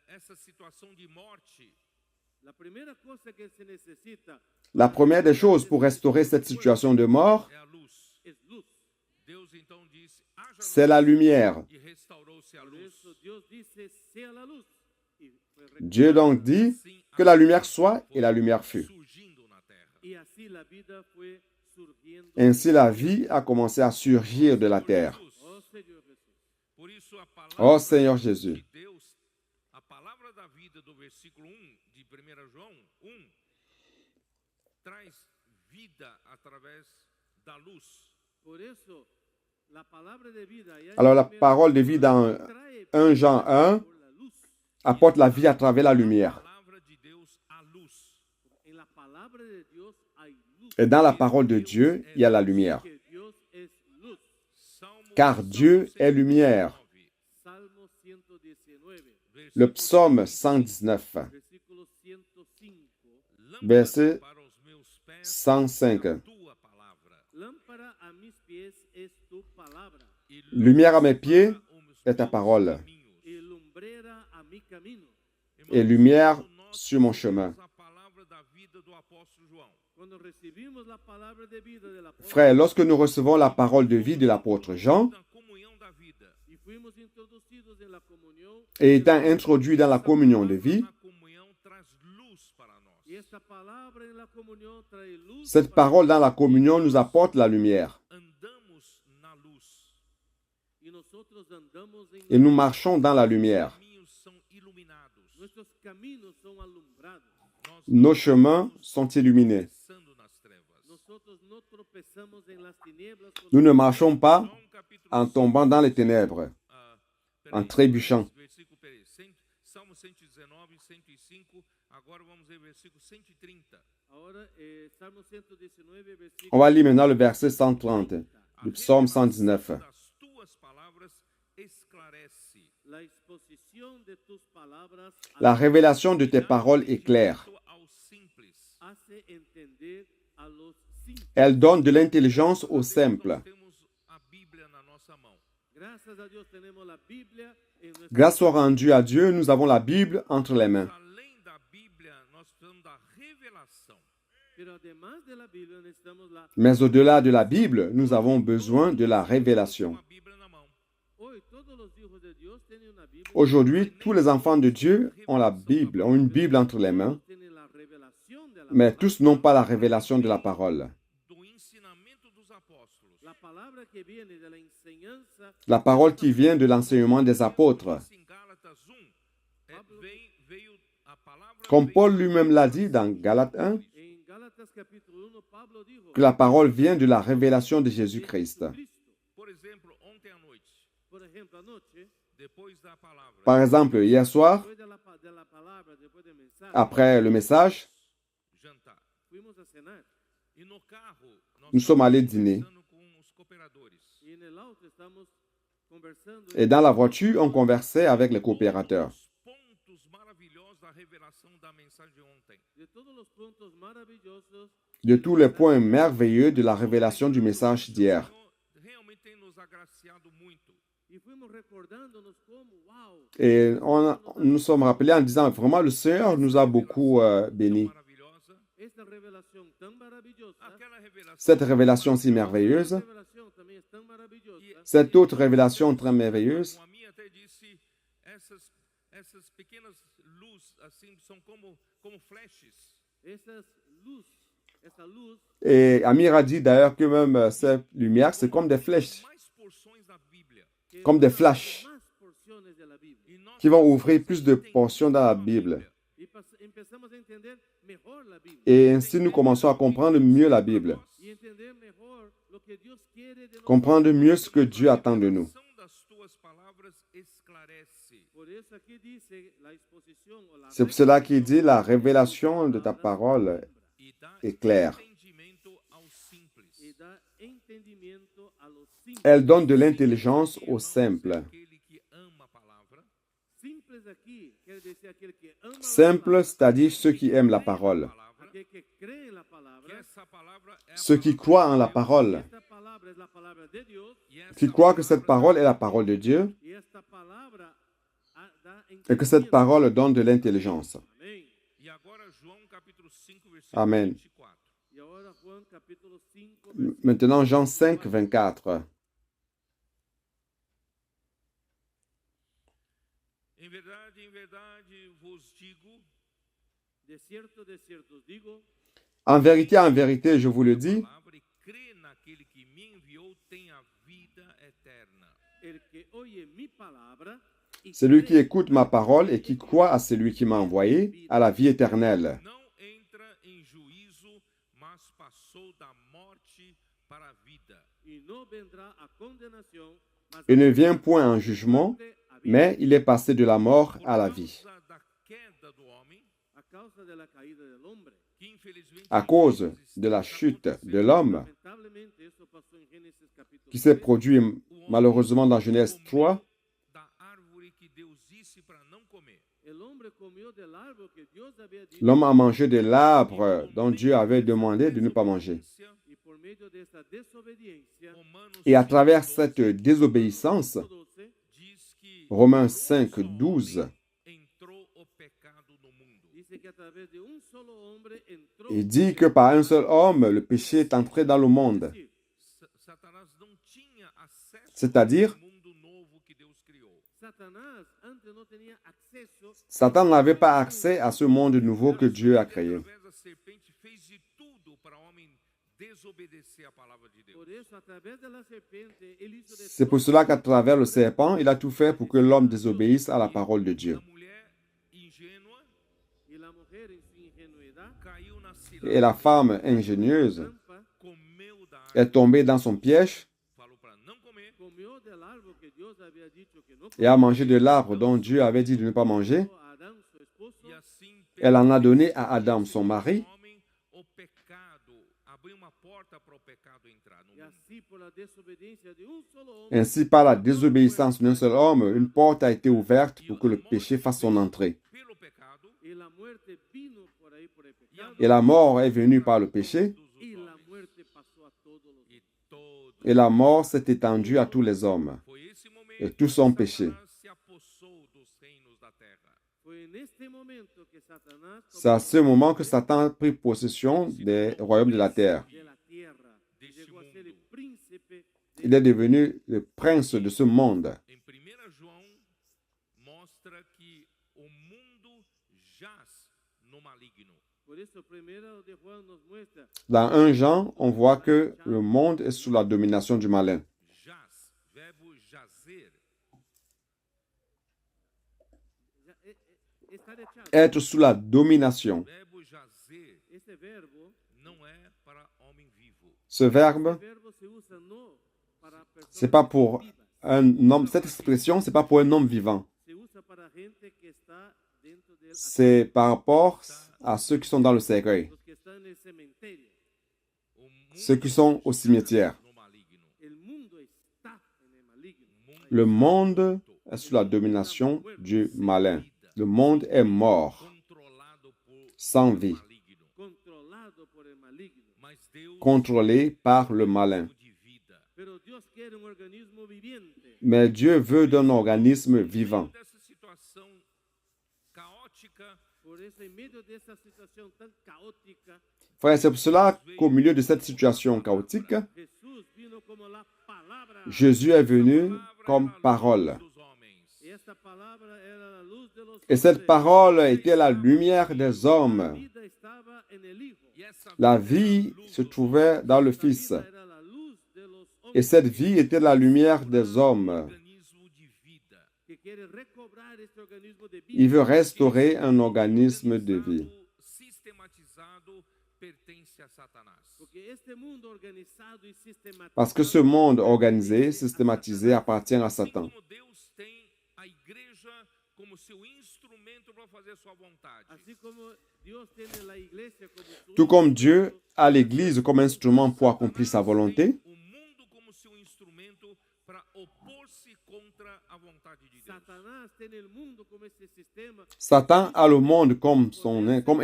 A: essa situação de morte.
C: la primera cosa que se necesita
B: La première des choses pour restaurer cette situation de mort,
A: É a luz.
C: es luz.
A: Deus então disse: haja
B: c'est la lumière.
A: e restaurou-se a
C: Por
A: luz.
C: eso Dios dice, sea la luz. Y fue
B: Dieu donc dit
A: Assim,
B: que la lumière soit et la lumière fut.
A: surgindo na terra.
C: Y así la vida fue surgiendo.
B: Ainsi la vie a commencé à surgir de la terre.
C: Oh Señor Jesús.
A: Por isso a palavra
B: Oh Seigneur Jésus.
A: de Deus, a palavra da vida do versículo 1 de 1 João 1 traz vida através da luz.
C: Por eso la palabra de vida. allá en
B: Alors la
C: primera
B: parole de vie dans
C: trae
B: 1 Jean 1
C: por la luz.
B: apporte la vie à travers la
A: Na
B: lumière.
A: palavra de Deus a luz.
C: En la palabra de Dios hay luz.
B: Et dans la parole de Dieu, il y a la lumière.
C: Que Dios es luz.
A: Salmo
B: Car Dieu est lumière.
A: 119,
C: Salmo 119,
B: Le psaume 119,
C: versículo 105.
A: Lâmpada
B: verset
A: para os meus pés,
B: 105.
A: tua palavra.
C: Lámpara a mis pies es tu palabra
A: E
B: Lumière à mes pieds
A: luz para os
B: est ta
A: meus
B: parole.
A: caminhos.
C: y lumbrera a mi camino.
B: Et lumière sur mon chemin.
A: A palavra da vida do apóstolo João.
C: Cuando recibimos la palabra de vida del apóstol
B: Frères, lorsque nous recevons la parole de vie de l'apôtre Jean
A: Da comunhão da vida.
C: y fuimos introducidos en la comunión,
B: et étant introduit dans la communion de vie,
A: Na comunhão traz luz para nós.
C: y esta palabra en la comunión trae luz.
B: cette
C: para-
B: parole dans la communion nous apporte la lumière.
A: Andamos na luz.
C: y nosotros andamos en
B: Et nous marchons dans la lumière.
A: Caminhos são iluminados.
C: nuestros caminos son alumbrados.
A: Nós
B: Nos chemins sont illuminés.
A: pensando nas trevas.
C: Nosotros no tropezamos en las tinieblas.
B: Nous ne marchons pas
A: João capítulo
B: en tombant dans les ténèbres,
A: ah,
B: en
A: peraí,
B: trébuchant.
A: versículo, peraí, Salmo 119, 105. Agora vamos ver versículo 130.
C: Ahora, Salmo 119, versículo.
B: On va lire maintenant le verset 130
A: A
B: du psaume
A: revelação
B: 119.
A: das tuas palavras esclarece.
C: La exposición de tus palabras
B: La révélation de tes paroles est claire.
A: Aos simples.
C: hace entender a los simples.
B: Elle donne de l'intelligence aux simples.
A: Nós temos a Bíblia na nossa mão.
C: Gracias a Dios tenemos la Biblia en nuestra
B: Grâce soit rendue à Dieu, nous avons la Bible entre les mains.
A: Além da Bíblia, nós precisamos da revelação.
C: Pero además de la Biblia necesitamos la.
B: Mais au-delà de la Bible, nous avons besoin de la révélation.
A: Uma Bíblia na mão.
C: Hoy todos los hijos de Dios tienen una Biblia.
B: Aujourd'hui, tous les enfants de Dieu ont la Bible, ont une Bible entre les mains,
C: Tienen la revelación de la
B: mais
C: palabra.
B: tous n'ont pas la révélation de la parole.
A: Do ensinamento dos apóstolos.
C: La palabra que viene de la enseñanza.
B: La parole qui vient de l'enseignement des apôtres.
A: Diz em Gálatas 1, veio a palavra.
B: Comme
A: veio
B: Paul lui-même l'a dit dans Galates 1,
C: En Gálatas capítulo 1, Pablo dijo.
B: que la parole vient de la révélation de Jésus-Christ.
C: Cristo.
A: Por exemplo, ontem à noite,
C: Por ejemplo, anoche,
A: depois da palavra,
B: Par exemple, hier soir,
C: después de la palabra, después del mensaje,
B: après le message,
A: jantar.
C: fuimos a cenar.
A: E no carro, nós
B: nous sommes allés
A: estávamos
B: dîner.
A: conversando com os cooperadores.
C: Y en el auto estamos conversando.
B: Et dans la voiture, on conversait avec les coopérateurs.
A: Os pontos maravilhosos da revelação da mensagem de ontem.
C: De todos los puntos maravillosos,
B: De tous les points merveilleux de la révélation du message d'hier.
A: O Senhor realmente tem nos agraciado muito.
C: y fuimos recordándonos cómo, wow,
B: Et nous sommes rappelés en disant, vraiment, le Seigneur nous a beaucoup bénis.
A: Maravilhosa.
C: esta revelación tan maravillosa,
A: Aquela revelação.
B: Cette révélation si merveilleuse,
C: esta revelación también es tan maravillosa,
B: cette autre révélation très merveilleuse,
A: A minha até disse, essas pequenas luzes assim são como flashes.
C: esa luz,
B: et Amir a dit d'ailleurs que même cette lumière, c'est comme des flèches,
A: Mais porções da Bíblia.
C: que
B: comme des
C: nos
B: flashs,
C: más porciones de la Biblia.
A: E nós
B: qui vont ouvrir plus de portions dans la Bible.
C: Y empezamos a entender mejor la Biblia
B: Et ainsi, nous commençons à comprendre mieux la Bible,
C: y entender mejor lo que Dios quiere de nosotros.
B: comprendre mieux ce que Dieu attend de nous.
A: São das tuas palavras esclarece.
C: Por eso aquí dice la exposición o la
B: C'est pour cela qu'il dit, la révélation de ta parole
A: E dá
B: est claire.
A: entendimento aos simples.
C: y da entendimiento a los simples.
B: Elle donne de l'intelligence aux simples.
A: Aquele que ama a palavra.
C: Simples aquí quiere decir aquel que ama la
B: Simples,
C: palabra,
B: c'est-à-dire ceux qui aiment la parole,
A: Palavra.
C: aquel que cree en la
A: Que
C: palabra.
A: essa palavra é a
B: ceux qui
A: palavra
B: croient en
A: de
B: la
A: Deus.
B: parole,
C: Esta palabra es la palabra de Dios
A: E essa
B: qui croient que cette
A: palavra
B: parole est la parole de Dieu
C: y esta palabra da
B: et que cette
C: entendimiento.
B: parole donne de l'intelligence.
C: Amén.
A: E agora João capítulo 5, versículo
B: Amen.
A: 24.
C: Y ahora Juan capítulo 5,
B: Maintenant, Jean 5, 24.
A: Em verdade vos digo,
C: de cierto os digo,
B: En vérité, je vous le dis,
A: palavra e crê naquele que me enviou tem a vida eterna.
C: el que oye mi palabra y
B: celui qui
C: cree
B: écoute ma parole et qui croit à celui qui m'a envoyé a la vie éternelle.
A: Não entra em juízo, mas passou da morte para a vida.
C: y no vendrá a condenación, mas
B: Il ne vient point en jugement,
C: a vida.
B: mais il est passé de la mort
A: Por
B: à la vie.
A: causa da queda do homem,
C: A causa de la caída del hombre.
A: que infelizmente
B: À cause de la chute de l'homme,
C: Lamentablemente eso pasó en Génesis capítulo
B: qui s'est
C: 3.
B: produit malheureusement dans Genèse 3,
A: da árvore que Deus disse para não comer.
C: El hombre comió del árbol que Dios había dicho
B: l'homme a mangé de l'arbre dont Dieu avait demandé de ne pas manger.
C: y por medio de esta desobediencia,
A: Romanos
B: Et à travers
A: 5:12
B: cette désobéissance,
C: 12,
A: diz que
B: Romains 5, 12,
A: entrou o pecado no mundo.
C: dice que a través de un solo hombre entró
B: il dit que par un seul homme, le péché est entré dans le monde.
A: Satanás não tinha acesso
B: C'est-à-dire,
A: ao mundo novo que Deus criou.
C: Satanás antes no tenía acceso,
B: Satan n'avait pas accès à ce monde nouveau que Dieu a créé.
A: Através da serpente fez de tudo para o homem desobedecer a palavra de Deus.
C: por eso a través de la serpiente él hizo de
B: C'est pour cela qu'à travers le serpent, il a tout fait pour que l'homme désobéisse à la parole de Dieu.
A: A mulher ingênua
C: y la mujer en su ingenuidad
A: caiu na
B: Et la
A: cilada,
B: femme ingénieuse
C: trampa,
A: comeu da
B: est
A: árvore,
B: tombée dans son piège
A: falou para não comer,
C: comió del árbol que Dios había dicho que no
B: et a mangé de l'arbre dont Dieu avait dit de ne pas manger.
C: a
B: Elle en a donné à Adam, son mari,
A: homem o pecado, abriu uma porta para o pecado entrar no
C: E
A: mundo.
C: assim, por la desobediencia de un solo hombre,
B: ainsi par la désobéissance d'un seul homme, une porte a été ouverte pour que le péché fasse son entrée.
A: Pelo pecado,
C: y la muerte vino por ahí por el pecado,
B: Et la mort est venue par le péché,
A: todos os
C: y la
A: homens
C: muerte pasó a todos los
A: e todos.
B: et la mort s'est étendue à tous les hommes.
A: Foi esse momento
B: Et tous ont
A: que
B: péché.
A: Satanás se apossou dos reinos da terra.
C: Fue en este momento que Satanás
B: C'est à ce moment que Satan a pris possession des royaumes de la terre.
C: de la tierra y
A: Deste
C: llegó a ser el
A: mundo.
C: príncipe de
B: Il est devenu le prince de ce monde.
A: Em 1 João mostra que o mundo jaz no maligno.
C: Por eso primero de Juan nos muestra
B: Dans 1 Jean, on voit que le monde est sous la domination du malin.
A: Jaz, verbo jazer,
C: estar echado.
B: Être sous la domination.
A: verbo jazer
C: Este verbo
A: não é para homem vivo.
B: Ce verbe,
C: se usa no para
B: c'est
C: personas
B: pas pour
C: vivas,
B: un homme. Cette expression, c'est pas pour un homme vivant.
C: se usa para gente que está dentro del
B: C'est par rapport à ceux qui sont dans le cercueil,
C: los que están en el cementerio.
A: O mundo
B: ceux qui sont au cimetière.
A: no maligno.
C: El mundo está en el maligno.
B: Le monde est sous la domination du malin. Le monde est mort,
A: Controlado por
B: sans vie,
A: maligno.
C: Controlado por el maligno.
A: Mas Deus
B: contrôlé par le malin.
A: de vida.
C: Pero Dios quiere un organismo viviente.
B: Mais Dieu veut d'un organisme vivant.
A: Dessa situação caótica,
C: Por eso, en medio de esa situación tan caótica,
B: Frère, c'est pour cela qu'au milieu de cette situation chaotique,
C: Jesús vino como la palabra.
B: Jésus est venu comme parole.
A: dos homens.
C: Y esta palabra era la luz de los
B: Et cette
C: hombres.
B: parole était la lumière des hommes.
C: La vida estaba en el Hijo.
A: E essa
B: La
A: vida era a
B: vie
A: luz
B: se
A: dos
B: trouvait dans le
C: La
B: Fils.
C: vida era la luz de los hombres
B: Et cette vie était la lumière des hommes.
A: organismo de vida.
C: que quiere recobrar este organismo de
B: Il
C: vida.
B: veut restaurer un organisme de vie.
A: Sistematizado pertence a Satanás.
C: Porque este mundo organizado y sistematizado
B: Parce que ce monde organisé, systématisé, appartient à Satan.
A: Como Deus tem a igreja como seu instrumento para fazer sua vontade.
C: Así como Dios tiene la iglesia como su
B: Tout comme Dieu a l'Église comme instrument pour accomplir sa volonté,
A: O mundo como seu instrumento para opor-se contra a vontade de Deus.
C: Satanás tiene el mundo como este sistema.
B: Satan a le monde comme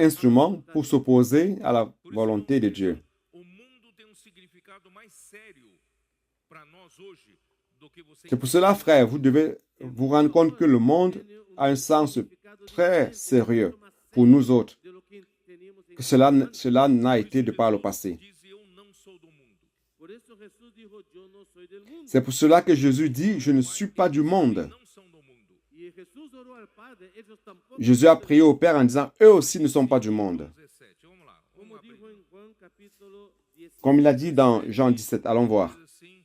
B: instrument pour s'opposer à la volonté de Dieu.
A: O mundo tem significado mais sério para nós hoje do que você.
B: C'est pour cela, frère, vous devez vous rendre compte que le monde a un sens très sérieux pour nous autres,
C: De lo que teníamos en
B: que cela n'a été de par le passé.
A: Diz eu não sou do mundo.
C: Por eso Jesús dijo, yo no soy del mundo.
B: C'est pour cela que Jésus dit, je ne suis pas du monde.
A: Não são do mundo.
C: Y Jesús oró al Padre, ellos tampoco.
B: Jésus a prié au Père en disant, eux aussi ne sont pas du monde.
A: 17. Vamos lá. Vamos
C: Como
A: lá.
C: dijo en Juan capítulo 10.
B: Comme il a dit dans Jean 17, allons voir.
A: Diz assim,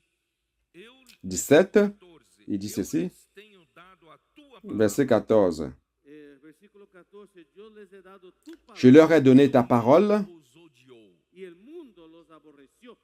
A: eu
B: 17,
A: 14.
B: il dit
A: Eu
B: ceci,
A: lhes tenho dado a tua palavra.
B: verset 14.
C: Versículo 14, yo les he dado tu palabra
B: Je leur ai donné ta parole
A: Os odiou.
C: y el mundo los aborreció.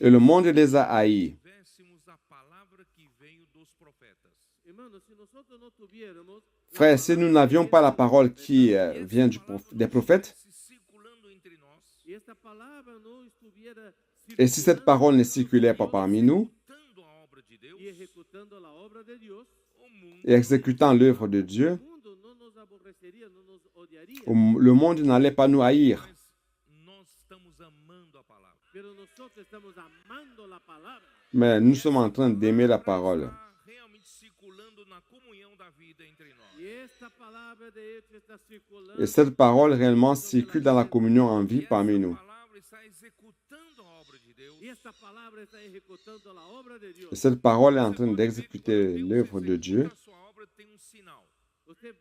B: et le monde les a haïs.
A: Tivéssemos a palavra que veio dos profetas.
C: Hermanos, si nosotros no tuviéramos la
B: Frère, si nous n'avions pas la parole qui vient des prophètes,
A: Circulando entre nós,
C: y esta palabra no estuviera
B: et si cette parole ne circulait pas parmi nous,
A: dando a obra de Deus,
C: y ejecutando la obra de Dios,
A: o mundo
B: et exécutant l'œuvre de Dieu,
C: el mundo no nos aborrecería, no nos odiaría,
B: le monde n'allait pas nous haïr.
A: mas nós estamos amando a palavra.
C: pero nosotros estamos amando la palabra.
B: Mais nous sommes en train d'aimer la parole.
A: Está realmente circulando na comunhão da vida entre nós.
C: Y esta palabra de hecho está circulando.
B: Et cette parole réellement circule dans la communion en vie parmi nous.
A: A palavra está executando a obra de Deus.
C: Y esta palabra está ejecutando la obra de Dios.
B: Et cette parole est en train d'exécuter l'œuvre de Dieu.
A: A sua obra tem sinal.
C: Usted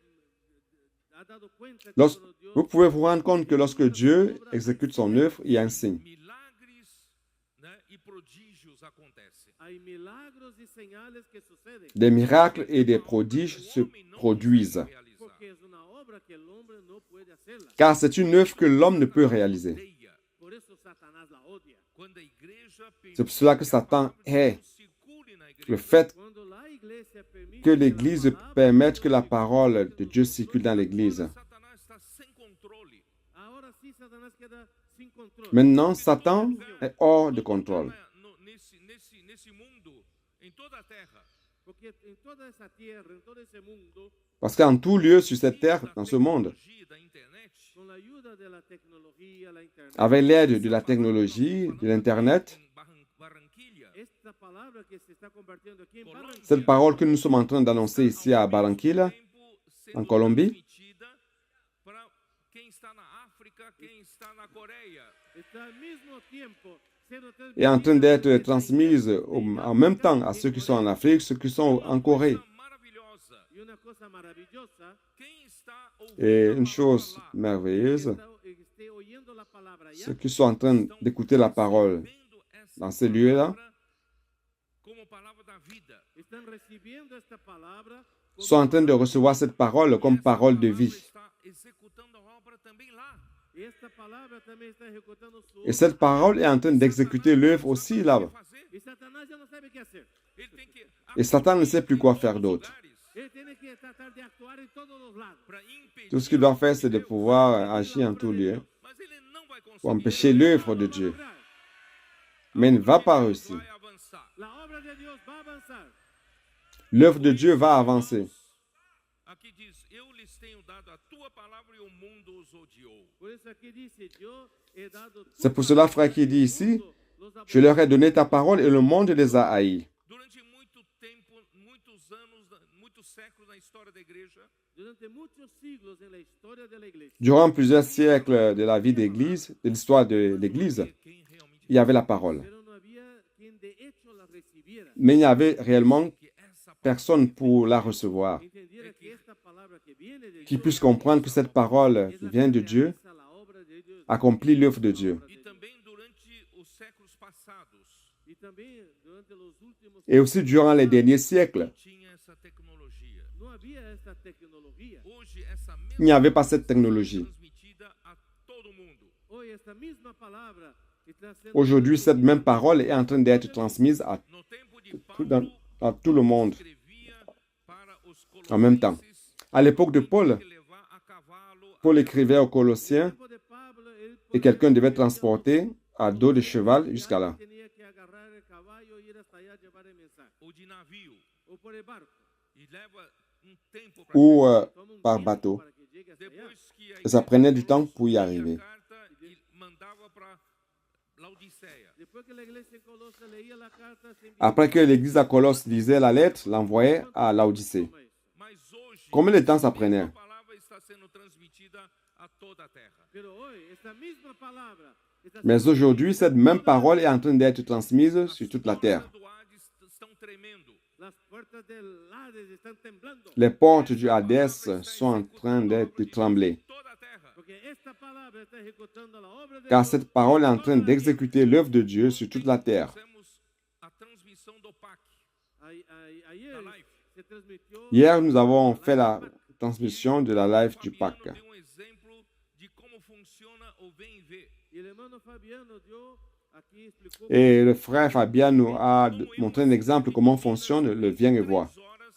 C: ha dado cuenta que
B: Lorsque,
C: cuando Dios
B: vous pouvez vous rendre compte que lorsque Dieu exécute son œuvre, il y a un signe.
A: Milagres, né, e prodígios acontecem.
C: hay milagros y señales que suceden,
B: Des miracles et des prodiges se produisent.
C: porque es una obra que el hombre no puede hacerla.
B: Car c'est une œuvre que l'homme ne peut réaliser.
A: Odeia.
C: Por eso Satanás la odia.
A: Quando a igreja
B: C'est pour cela que Satan hait
A: circule na igreja,
B: le fait
C: Cuando la iglesia permite
B: que
C: la
B: l'Église
C: palabra
B: permette que la parole de Dieu circule dans l'Église.
A: Satanás está sem controle
B: Maintenant, Satan est hors de contrôle.
A: Nesse mundo, em toda a terra,
C: Porque em toda essa terra, em todo esse mundo,
B: Parce qu'en tout lieu sur cette terre, dans ce monde,
A: da internet,
C: com a ajuda da tecnologia, da internet,
B: avec l'aide de la technologie, de l'Internet,
A: em Barranquilla,
C: esta palavra que se está compartilhando aqui em Barranquilla
B: cette parole que nous sommes en train d'annoncer ici à Barranquilla,
A: sendo
B: en Colombie,
A: transmitida para quem está na África, quem está na Coreia.
C: está ao mesmo tempo sendo
B: est en train
C: transmitida
B: d'être transmise en même temps à ceux qui sont en Afrique, ceux qui sont en Corée.
A: Maravilhosa.
C: e uma coisa maravilhosa,
A: Quem está
B: Et
A: ouvindo
B: une
A: a
B: chose
A: palavra lá,
B: merveilleuse,
C: está ouvindo a palavra aí,
B: ceux qui sont en train d'écouter la parole
A: recebendo essa
B: dans ces lieux-là
A: palavra como palavra da vida.
C: estão recebendo esta palavra como
B: sont en train de recevoir cette parole comme parole de vie.
A: Está executando a obra também lá.
C: esta palavra também está executando sua
B: Et cette parole est en train d'exécuter l'œuvre aussi là-bas.
C: E Satanás já não sabe o que fazer.
A: Ele tem que
B: Et Satan ne sait plus quoi faire d'autre.
C: Ele tem que tratar de actuar em todos os lados.
A: para impedir,
B: Tout ce qu'il doit faire, c'est de pouvoir agir en tout lieu
A: mas ele não vai
B: pour
A: conseguir.
B: empêcher l'œuvre de Dieu.
C: Lograr.
B: Mais il ne va pas réussir.
A: Vai avançar.
C: A obra de Deus vai avançar.
B: L'œuvre de Dieu va avancer.
A: Aqui diz: Eu lhes tenho dado a tua palavra e o mundo os odiou.
C: Por isso aqui disse, Deus he dado
B: C'est pour cela, frère, qu'il dit ici,
C: los
B: je leur ai donné ta parole et le monde les a haïs.
A: Durante muito tempo, muitos anos, muitos séculos na história da igreja,
C: durante muitos siglos en la historia de la iglesia.
B: Durant plusieurs siècles de la vie d'Église, de l'histoire de l'Église,
A: quem realmente
B: il y avait la parole.
C: Pero no había quien de hecho la recibiera.
B: Mais il n'y avait réellement
A: que essa
B: personne pour la recevoir,
C: Entendiera que esta palabra que viene de
B: qui
C: Dios
B: puisse comprendre que cette parole
C: es
B: qui
C: la
B: vient
C: que
B: de Dieu
C: realiza la obra de Dios.
B: accomplit l'œuvre de Dieu.
A: e também durante os séculos passados
C: Y también durante los últimos
B: Et aussi durant les derniers siècles,
A: tinha essa tecnologia.
C: no había esta tecnología.
A: Hoje essa mesma
B: il n'y avait pas cette technologie.
A: transmitida a todo mundo.
C: Hoy esta misma palabra está siendo
B: Aujourd'hui, cette même parole est en train d'être transmise à
A: No tempo de
B: tout,
A: Paulo,
B: à tout le monde
A: escrevia para os
B: en même temps. À l'époque de Paul,
A: que levar a cavalo
B: Paul écrivait aux Colossiens
C: tiempo de Pablo, él
B: et quelqu'un devait transporter à dos de cheval jusqu'à là.
C: tenía que agarrar el caballo y ir hasta allá a llevar el mensaje.
A: ou de navio
C: O por el barco.
A: e leva tempo para
B: Ou
C: Toma un
B: par
C: tiempo
B: bateau.
C: para que llegue hasta allá.
A: depois que a
B: Et ça
A: igreja
B: prenait du temps pour y arriver.
A: carta e mandava para Laodiceia.
C: Después que la iglesia en Colosas leía la carta, se enviaba
B: Après que l'église à Colosse lisait la lettre, l'envoyait à Laodicée.
C: como eso.
A: Mas hoje
B: Combien de temps ça
A: a
B: prenait?
A: mesma palavra está sendo transmitida a toda a terra.
C: Pero hoy, esta misma palabra está
B: Mais
C: siendo
B: aujourd'hui, cette même parole est en train d'être transmise sur toute la terre.
A: As portas do Hades estão tremendo.
C: las puertas del Hades están temblando.
B: Les portes du Hadès sont en train d'être tremblées.
A: Toda a terra.
C: Porque esta palabra está ejecutando la obra de
B: Car
C: Dios.
B: cette parole est en train d'exécuter l'œuvre de Dieu sur toute la terre.
A: Fizemos a transmissão do PAC,
C: Ayer
A: da live.
C: se transmitió.
B: Hier, nous avons fait la transmission de la live du Pâques.
A: Fabiano deu exemplo de como funciona o Vem e Vê.
C: Y el hermano Fabiano dio aquí explicó
B: Et le frère Fabien nous a montré un exemple comment fonctionne le viens et vois.
A: 3 horas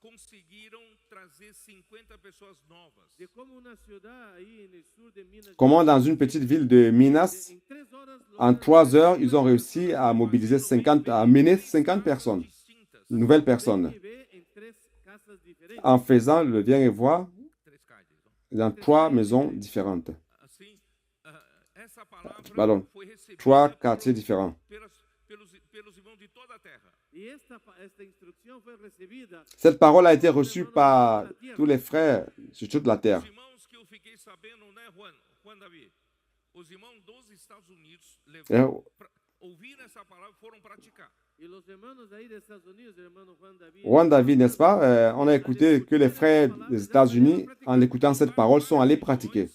A: conseguiram trazer 50 pessoas novas.
C: de cómo una ciudad ahí en el sur de Minas
B: Comment dans une petite ville de Minas,
C: en 3 horas
B: en 3 heures, ils ont réussi à mobiliser 50, à amener 50 personnes,
A: Distintas,
B: de nouvelles personnes,
C: vive en 3 casas diferentes.
B: en faisant le viens et vois
A: 3 calles.
B: dans 3 maisons différentes,
A: Assim, essa palavra
B: Pardon.
A: foi recebida
B: 3 quartiers différents.
A: pelos irmãos de toda a terra.
C: Y esta instrucción fue recibida
B: Cette parole a été reçue par tous les frères sur toute la terre.
A: Os irmãos que eu fiquei sabendo, né, Juan Davi? Os irmãos dos Estados Unidos ouviram essa palavra e foram praticar.
C: y los hermanos ahí de Estados Unidos, el hermano Juan David,
B: Juan David, n'est-ce pas? On a écouté que les frères des États-Unis, en écoutant cette parole, sont allés pratiquer.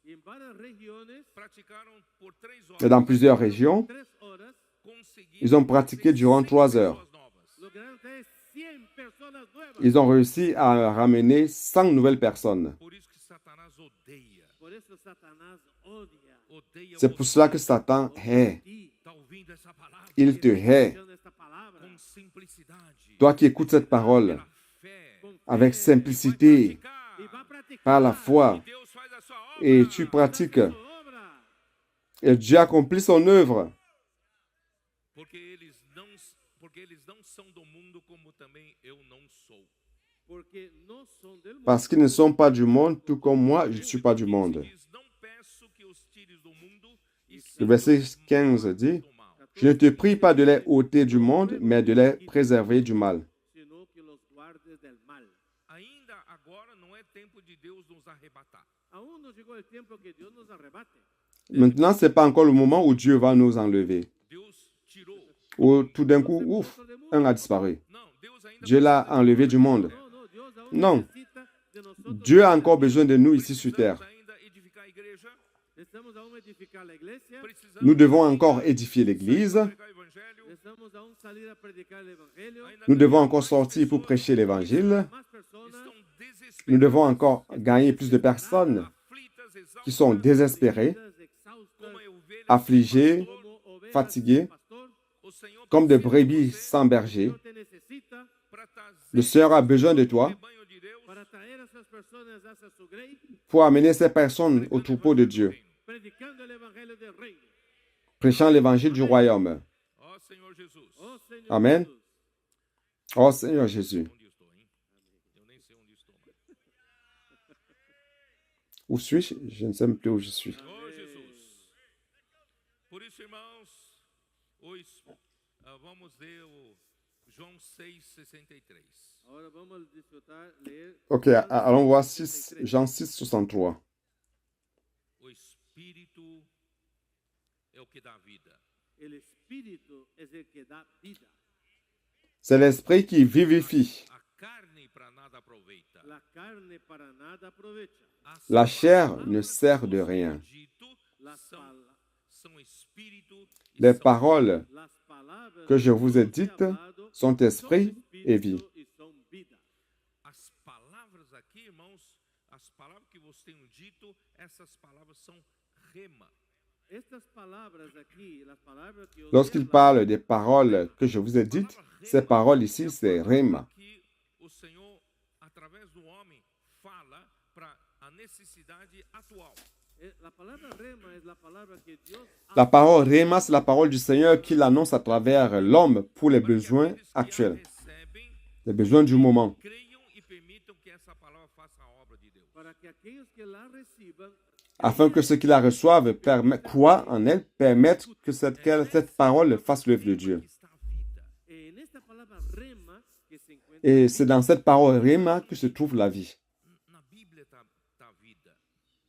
C: y en varias regiones,
A: Praticaram por 3 horas.
B: Et dans plusieurs régions,
C: 3 horas,
A: Conseguiram
B: ils ont pratiqué durant 3 heures.
A: pessoas novas.
C: lograron traer 100 personas nuevas.
B: Ils ont réussi à ramener 100 nouvelles personnes.
A: Por isso que Satanás odeia.
C: Por eso Satanás odia
A: Odeia
B: C'est pour cela que Satan hait.
C: ti.
A: Está ouvindo essa palavra
B: Il te hait.
C: Escuchando esta palabra,
A: com simplicidade.
B: Toi qui écoutes cette parole
A: pela fé.
C: con fe,
B: avec simplicité,
A: Praticar.
C: y va a practicar.
B: par la foi,
A: Deus faz a sua obra.
B: et tu pratiques,
C: su obra.
B: Et Dieu accomplit son œuvre.
A: Porque eles não são do mundo como também eu não sou.
C: Porque no son del mundo,
B: Parce qu'ils ne sont pas du monde, tout comme moi, je ne suis pas du monde.
A: Diz, não peço que os tires do mundo e sim
B: Le verset 15 dit, je ne te prie pas de les ôter du monde, mais de les préserver du mal.
C: sino que los guardes del mal.
A: Ainda agora não é tempo de Deus nos arrebatar.
C: Aún no llegó el tiempo que Dios nos arrebate.
B: Maintenant, ce n'est pas encore le moment où Dieu va nous enlever.
A: Deus tirou.
B: Où tout d'un coup, ouf, un a disparu.
A: Não, Deus ainda
B: Dieu l'a enlevé du monde.
C: No, Dios aún
B: Non.
C: necesita de nosotros.
B: Dieu a encore besoin de nous ici sur terre.
A: ainda edificar a igreja.
C: Necesitamos aún edificar la iglesia.
A: Precisamos
B: Nous devons encore édifier l'Église.
A: pregar o evangelho.
C: Necesitamos aún salir a predicar el evangelio.
A: Ainda
B: Nous devons encore sortir pour prêcher l'Évangile.
C: Más personas
A: estão desesperadas,
B: Nous devons encore gagner plus de personnes
A: aflitas, exaustas,
B: qui sont désespérées,
C: exhaustas,
A: como a ovelha
B: affligées,
C: como ovejas
B: fatiguées,
C: sin pastor.
A: O Senhor
B: comme des
A: precisa
B: brebis sans berger.
C: Dios te necesita
A: para trazer
B: Le Seigneur a besoin de toi
A: rebanho de Deus
C: para traer a esas personas hacia su grey,
B: pour amener ces personnes au troupeau de Dieu,
C: predicando el evangelio del reino.
B: prêchant l'Évangile du royaume.
A: Ó Senhor Jesus.
C: Oh Señor
B: Amen.
C: Jesús.
B: Oh Seigneur Jésus.
A: Onde estou, hein? Eu nem sei onde estou mais.
B: Où suis-je? Je ne sais même plus où je suis.
A: Ó Jesus. Por isso, irmãos, hoje vamos ler o João 6:63.
C: Ahora vamos a disfrutar, leer.
B: Ok, allons voir 6, Jean 6, 63.
A: O Espírito é o que dá vida.
C: El Espíritu es el que da vida.
B: C'est l'Esprit qui vivifie.
A: A carne para nada aproveita.
C: La carne para nada aprovecha.
A: As
B: La chair
A: palavras
B: ne sert de
A: que
B: rien.
A: vos tenho dito
C: Las,
A: são,
C: pala-
A: são espírito e
B: Les
A: são
B: paroles
C: las palabras
B: que je vous ai
C: que os he
B: dites
C: hablado
B: sont esprit et vie.
C: espíritu y son vida.
A: As palavras aqui, irmãos, as palavras que vos tenho dito, essas palavras são rema.
C: Estas palabras aquí, las palabras que os he
B: Lorsqu'il
C: hablado,
B: parle des paroles que je vous ai dites, ces paroles ici, c'est rhéma.
A: Que o Senhor, através do homem, fala para a necessidade atual.
C: la palabra rema es la palabra que Dios
B: La parole rhéma, c'est la parole du Seigneur qu'il annonce à travers l'homme pour les
A: Para que
B: besoins
A: aqueles que a
B: actuels,
A: recebem,
B: les besoins du moment,
A: creiam e permitam que essa palavra faça a obra de Deus.
C: para que aquellos que la reciban
B: afin que ceux qui la reçoivent croient en elle, permettent que cette parole fasse l'œuvre de Dieu.
A: Que está a vida.
C: en esta palabra rema que se encuentra
B: Et c'est dans cette parole rhéma que se trouve la vie.
A: Na Bíblia está a vida.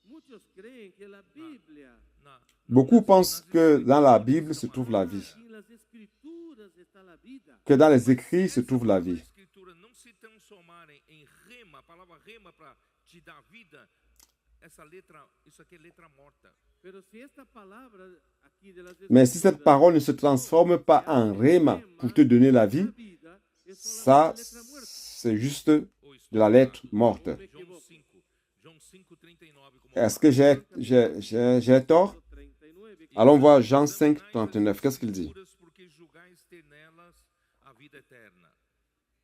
C: muchos creen que la Biblia
A: Na,
B: Beaucoup pensent que dans la Bible se trouve la vie,
C: en las escrituras está la vida.
B: que dans les écrits se trouve la vie.
A: As escrituras não se transformarem em rema, a palavra rema para te dar vida, essa letra, isso aqui é letra morta.
C: Pero si esta palabra aquí de las
B: Mais si cette
C: escrituras
B: parole ne se transforme pas en rhéma pour te donner la vie,
C: la vida, es
B: ça,
C: solamente letra muerta.
B: c'est juste de la lettre morte.
A: João 5, 39. Como
B: Est-ce que j'ai tort?
C: 39.
B: Allons voir Jean 5, 39. Qu'est-ce qu'il dit?
A: Porque julgais ter nelas a vida eterna.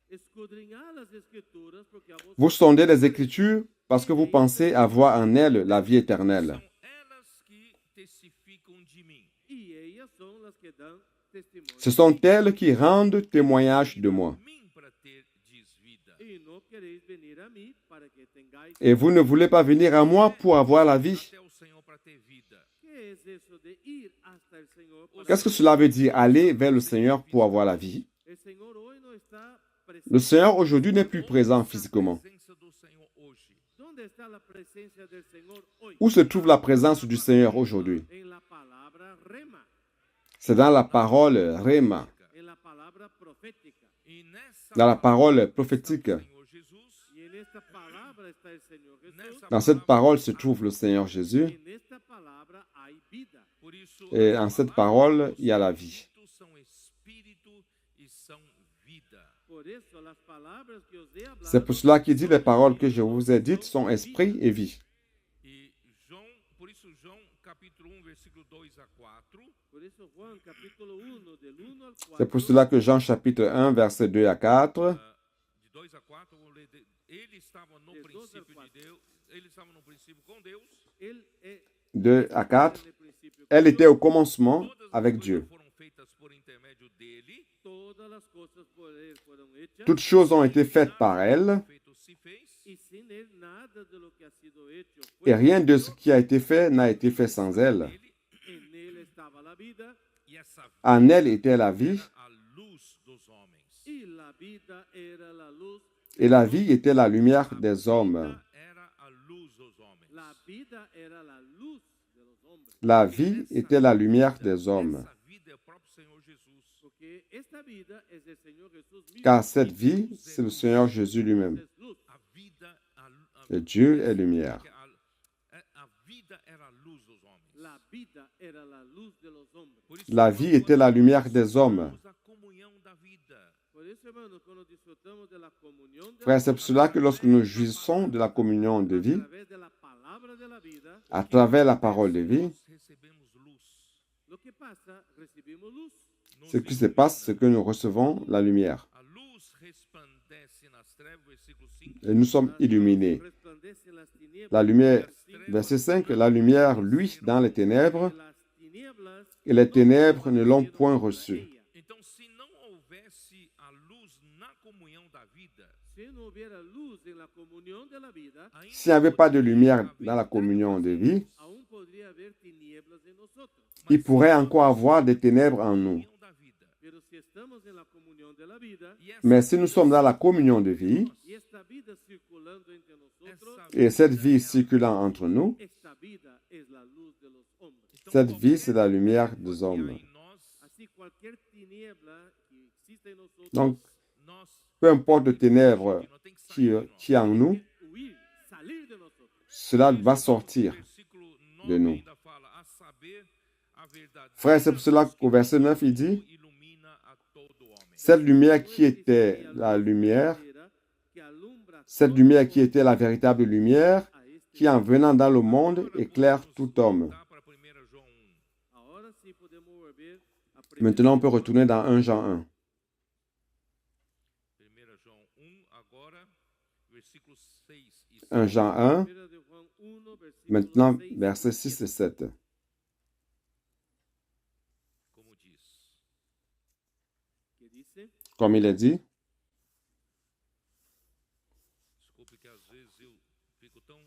C: Escudriñad las escrituras porque a vos
B: Vous sondez les Écritures parce que vous pensez avoir en elles la vie éternelle.
A: São elas que testificam de mim.
C: y ellas son las que dan testimonio.
B: Ce sont elles qui rendent témoignage de moi.
A: Mim para terdes vida.
C: Y no queréis venir a mí para que tengáis.
B: Et vous ne voulez pas venir à moi pour avoir la vie.
A: Até o Senhor para ter vida.
C: ¿Qué es eso de ir hasta el Señor? para-
B: Qu'est-ce que cela veut dire? Aller vers le Seigneur pour avoir la vie.
C: El Señor hoy no está presente.
B: Le Seigneur aujourd'hui n'est plus présent physiquement.
A: A presença do Senhor hoje.
C: ¿Dónde está la presencia del Señor hoy?
B: Où se trouve la présence du Seigneur aujourd'hui?
C: En la palabra rema,
B: C'est dans la parole rhéma,
C: en la palabra profética.
A: E nessa
B: dans la parole
A: palavra
B: prophétique.
A: está o Senhor Jesus.
C: Y en esta palabra está el Señor Jesús.
A: Nessa
B: Dans cette
A: palavra
B: parole se trouve le Seigneur Jésus.
C: En esta palabra hay vida.
A: Por isso,
B: Et
A: as
B: en cette
A: palavras
B: parole,
A: do
B: il y a la
A: Senhor
B: vie.
A: são espírito e são vida.
C: Por eso las palabras que os he hablado.
B: C'est pour cela qu'il dit les paroles que je vous ai dites sont esprit et vie.
A: E João, por isso João capítulo 1, versículo 2 a 4,
C: Por eso Juan capítulo 1 del 1 al 4.
B: C'est pour cela que Jean chapitre 1, verset 2 à 4.
A: de 2 a 4, eu vou ler. Ele estava no
C: De 2 a
A: princípio de
C: 4.
A: Deus, ele estava no princípio com Deus,
C: Él es
B: 2 à 4.
C: en el principio
B: Elle était au commencement avec Dieu.
A: foram feitas por intermédio dele,
C: todas las cosas por él fueron hechas,
B: Toutes choses ont été faites par elle,
A: feito se fez,
C: y sin él nada de lo que ha sido hecho
B: et
C: fue
B: rien de ce qui a été fait n'a été fait sans elle.
A: nele,
C: en él estaba la vida,
A: e essa vida
B: En elle était la vie,
A: era a luz dos homens.
C: y la vida era la luz.
B: et la vie était la lumière des hommes.
A: Vida era a luz dos homens.
C: La vida era la luz de los hombres.
B: La vie était la lumière des hommes.
A: Essa vida é o próprio Senhor Jesus.
C: Porque esta vida es el Señor Jesús mismo.
B: Car cette vie, c'est le Seigneur Jésus lui-même.
C: Es luz.
A: A vida,
B: Et Dieu est lumière.
A: a vida era a luz dos homens.
C: La vida era la luz de los hombres.
A: Por isso,
B: La vie était la lumière des hommes.
A: a comunhão da vida.
C: Por eso, hermanos, cuando disfrutamos de la comunión de
B: Frère, c'est pour cela que lorsque nous jouissons de la communion de vie,
C: a través de la palabra de la vida,
B: à travers la parole de vie,
A: Nós recebemos luz.
C: lo que pasa, recibimos luz.
A: Nos
B: ce qui se passe, c'est que nous recevons la lumière.
A: A luz resplandece nas trevas, versículo 5.
B: Et nous sommes illuminés.
C: Resplandece en las tinieblas.
B: La lumière, verset 5, la lumière luit dans les ténèbres,
C: Las tinieblas
B: et les ténèbres ne l'ont point reçue.
A: Então, se não houvesse a luz na comunhão da vida,
C: si no hubiera luz en la comunión de la vida,
A: ainda
B: S'il n'y avait pas de lumière dans la communion de vie,
C: aún podría haber tinieblas en nosotros.
B: il pourrait encore avoir des ténèbres en nous.
A: comunhão da vida.
C: Pero si estamos en la comunión de la vida,
A: E essa,
B: Mais si nous sommes dans la communion de vie,
C: y esta vida circulando entre nosotros,
B: et cette vie circulant entre nous,
C: esta vida es la luz de los hombres.
A: então,
B: cette
A: qualquer
B: vie, c'est la lumière des
A: que há
B: hommes.
A: em nós,
C: Así cualquier tiniebla que exista en nosotros,
B: Donc,
A: nós
B: peu importe les ténèbres
A: que não tem que sair
B: qui est en nous,
C: huir, salir de nosotros.
B: cela va sortir
A: Versículo
B: de
A: 9
B: nous.
A: ainda fala, a saber, a verdade.
B: Frère, c'est pour cela qu'au verset 9, il dit,
A: Ilumina a todo homem.
B: cette lumière qui était la lumière, cette lumière qui était la véritable lumière, qui en venant dans le monde éclaire tout homme.
A: Dá para 1 João 1.
C: Ahora sí podemos volver a
B: Maintenant, on peut retourner dans 1 Jean 1.
A: 1 João 1, agora, versículo 6 e 7.
B: 1 Jean 1,
C: Primera de Juan 1, versículo
B: maintenant
C: 6,
B: versets 6 et 7.
A: Como diz.
C: que dice,
B: Comme il est dit,
A: Desculpe que às vezes eu fico tão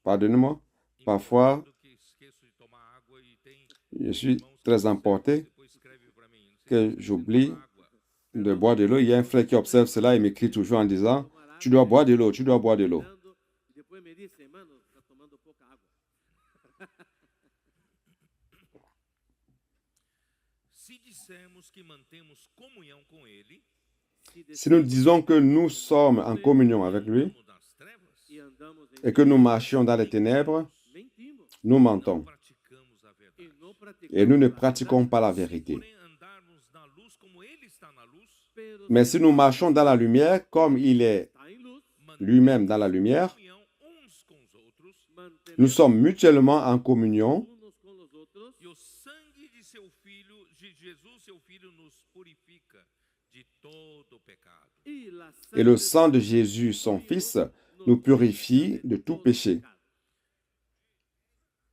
B: pardonnez-moi, parfois
A: empolgado que esqueço de tomar água e tem
B: je suis
A: irmãos que
B: très emporté
A: depois escreve para mim. Não sei
B: que
A: se você
B: j'oublie
A: toma água.
B: de boire de l'eau. Il y a un frère qui observe cela et m'écrit toujours en disant, tu dois boire de l'eau, tu dois boire de l'eau.
C: dando, y después me dice, hermano, está tomando poca agua.
A: Se dissermos que mantemos comunhão com Ele,
B: Si nous disons que nous sommes en communion avec lui
A: andamos nas trevas,
C: y andamos
B: et que nous marchions dans les ténèbres,
C: mentimos
B: nous mentons
A: praticamos a verdade.
C: y no practicamos
B: et nous ne
C: la verdad.
B: pratiquons pas la vérité.
A: Porém, andarmos na luz como Ele está na luz,
C: Pero
B: Mais si nous marchons dans la lumière comme il est
C: está en luz,
B: lui-même dans la lumière,
A: comunhão uns com os outros,
B: nous
C: mantenemos
B: sommes mutuellement en communion
C: unos con los otros
A: e o sangue de seu Filho, de Jesus, seu Filho, nos purifica de todo pecado.
C: y la
B: et le
C: sangre
B: sang de Jésus, son Fils, nous purifie de tout péché.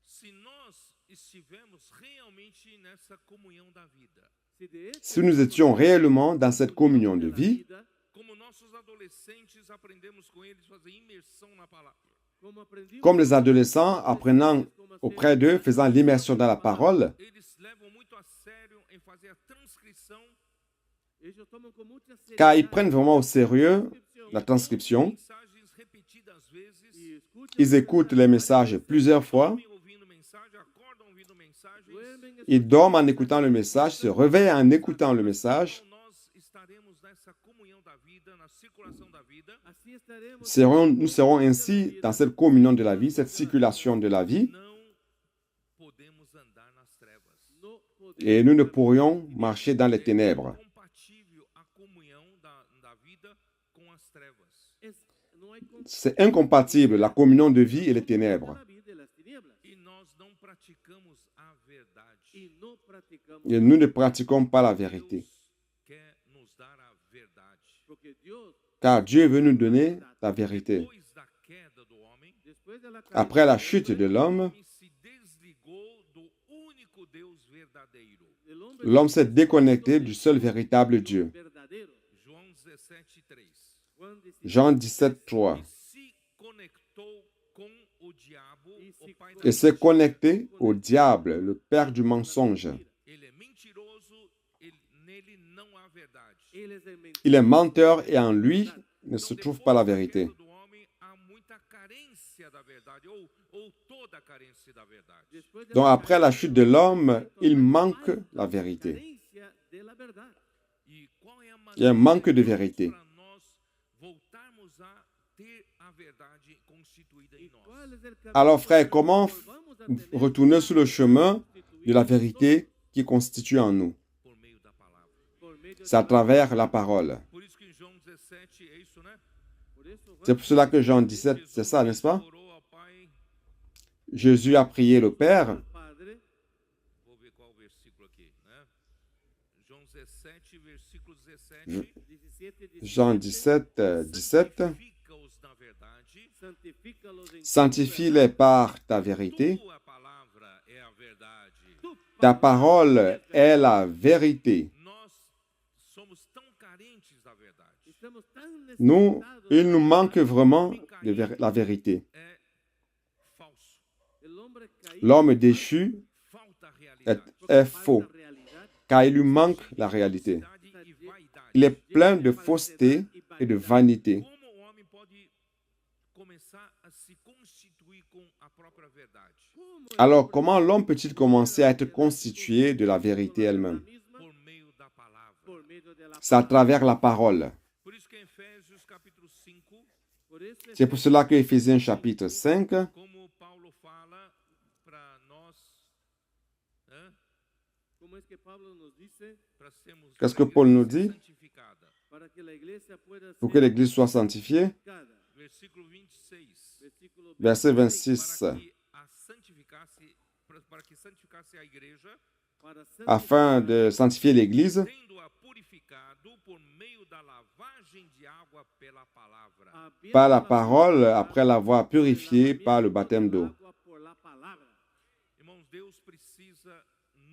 A: Se nós estivermos realmente nessa comunhão da vida,
C: Si de hecho
B: Si nous étions réellement dans cette communion de
C: la
B: vie,
C: vida,
A: como nossos adolescentes aprendemos com eles fazer imersão na palavra.
C: como aprendimos
B: comme les adolescents apprenant auprès d'eux, faisant l'immersion dans la parole,
A: Eles levam muito a sério em fazer a transcrição
C: ellos toman con mucha
B: car ils
C: seriedad
B: prennent vraiment au sérieux la
C: la
B: transcription,
A: mensagens repetidas vezes.
C: y escuchan
B: ils écoutent les messages plusieurs fois,
A: Dormem ouvindo mensagem, acordam ouvindo mensagens.
C: duermen
B: ils dorment en écoutant le message, se réveillent en écoutant le message.
A: Então nós estaremos nessa comunhão da vida, na circulação da vida,
C: así estaremos
B: Nous serons ainsi dans cette communion de la vie, cette circulation de la vie,
A: não podemos andar nas trevas.
C: no podemos
B: et nous ne pourrions marcher dans les ténèbres.
A: Compatível a comunhão da vida com as trevas.
C: no hay
B: C'est incompatible, la communion de vie et les ténèbres.
C: la vida y las tinieblas
A: E nós não praticamos a verdade.
C: y no practicamos
B: Et nous ne pratiquons pas la vérité,
A: Deus quer nos dar a verdade.
C: porque Dios
B: car Dieu veut nous donner la vérité.
A: Depois da queda do homem,
C: después de la caída
B: Après la chute de l'homme,
A: se desligou do verdadeiro.
C: El hombre
B: L'homme s'est déconnecté du seul véritable Dieu.
C: verdadero.
A: João 17:3.
C: Juan 17,
B: Jean 17, 3.
A: E se conectou com o diabo, o pai da
B: Et s'est connecté au diable, le père du mensonge.
A: Ele é mentiroso, nele não há verdade.
C: él es el mentiroso.
B: Il est menteur et en lui ne se trouve pas la vérité.
A: Do homem há muita carência da verdade, ou toda a carência da verdade.
C: Después de
B: Donc
C: la
B: après la chute de l'homme, il manque la vérité.
C: carencia de la verdad.
A: E qual é a
B: Il y a un manque de
A: maneira
B: vérité.
A: para nós voltarmos a ter a verdade constituída em
C: ¿Y
A: nós?
C: cuál es el camino
B: Alors frère, comment
C: volvamos a tener
B: retourner sur le chemin de la vérité qui est constituée en nous?
A: Por meio da palavra.
C: por medio de
B: C'est à travers la parole.
A: Por isso que em João 17 é isso, né?
C: por eso Juan
B: C'est pour cela que Jean 17, c'est ça, n'est-ce pas?
A: Orou ao Pai.
B: Jésus a prié le Père.
C: al Padre,
A: Vou ver qual o versículo aqui, né? João 17, versículo 17.
C: 17,
B: Jean 17, 17.
A: Santifica-os na verdade.
C: santifícalos en
B: Sanctifie-les par ta vérité.
A: Tua palavra é a verdade.
C: tu
B: Ta parole est la vérité.
A: Nós somos tão carentes da verdade.
C: Estamos tan
B: Nous,
C: necesitados.
B: il nous manque vraiment de la vérité.
A: É falso.
C: El hombre caído
B: L'homme déchu
A: Falta
B: est,
A: realidade.
B: est faux,
C: falta realidad,
B: car il lui manque la réalité.
A: E vaidade.
B: Il est plein de fausseté et de vanité.
A: Como o homem pode começar a se constituir com a própria verdade?
C: ¿cómo el
B: Alors,
C: hombre
B: comment l'homme peut-il commencer à être constitué de la vérité elle-même?
C: misma
A: Por meio da palavra.
C: por medio de la
B: C'est à travers la parole.
A: Por isso que em Efésios capítulo 5,
C: por eso
B: C'est pour cela que Éphésiens chapitre 5,
A: como Paulo fala para nós, né,
C: como es que Pablo nos dice
A: para sermos
B: Qu'est-ce
A: uma
B: que Paul nous
A: igreja
B: dit?
A: santificada.
C: para que la iglesia pueda
B: pour
C: ser
B: que l'Église soit sanctifiée,
C: santificada.
A: Versículo 26.
C: Versículo
B: verset
C: 26,
B: 26,
A: Para que a santificasse, para que santificasse a igreja,
C: para
B: afin de sanctifier l'Église
A: tendo-a purificado por meio da lavagem de água pela palavra.
C: santificar
B: par la parole, après l'avoir purifiée par le baptême d'eau.
C: por la palabra.
A: Irmãos, Deus precisa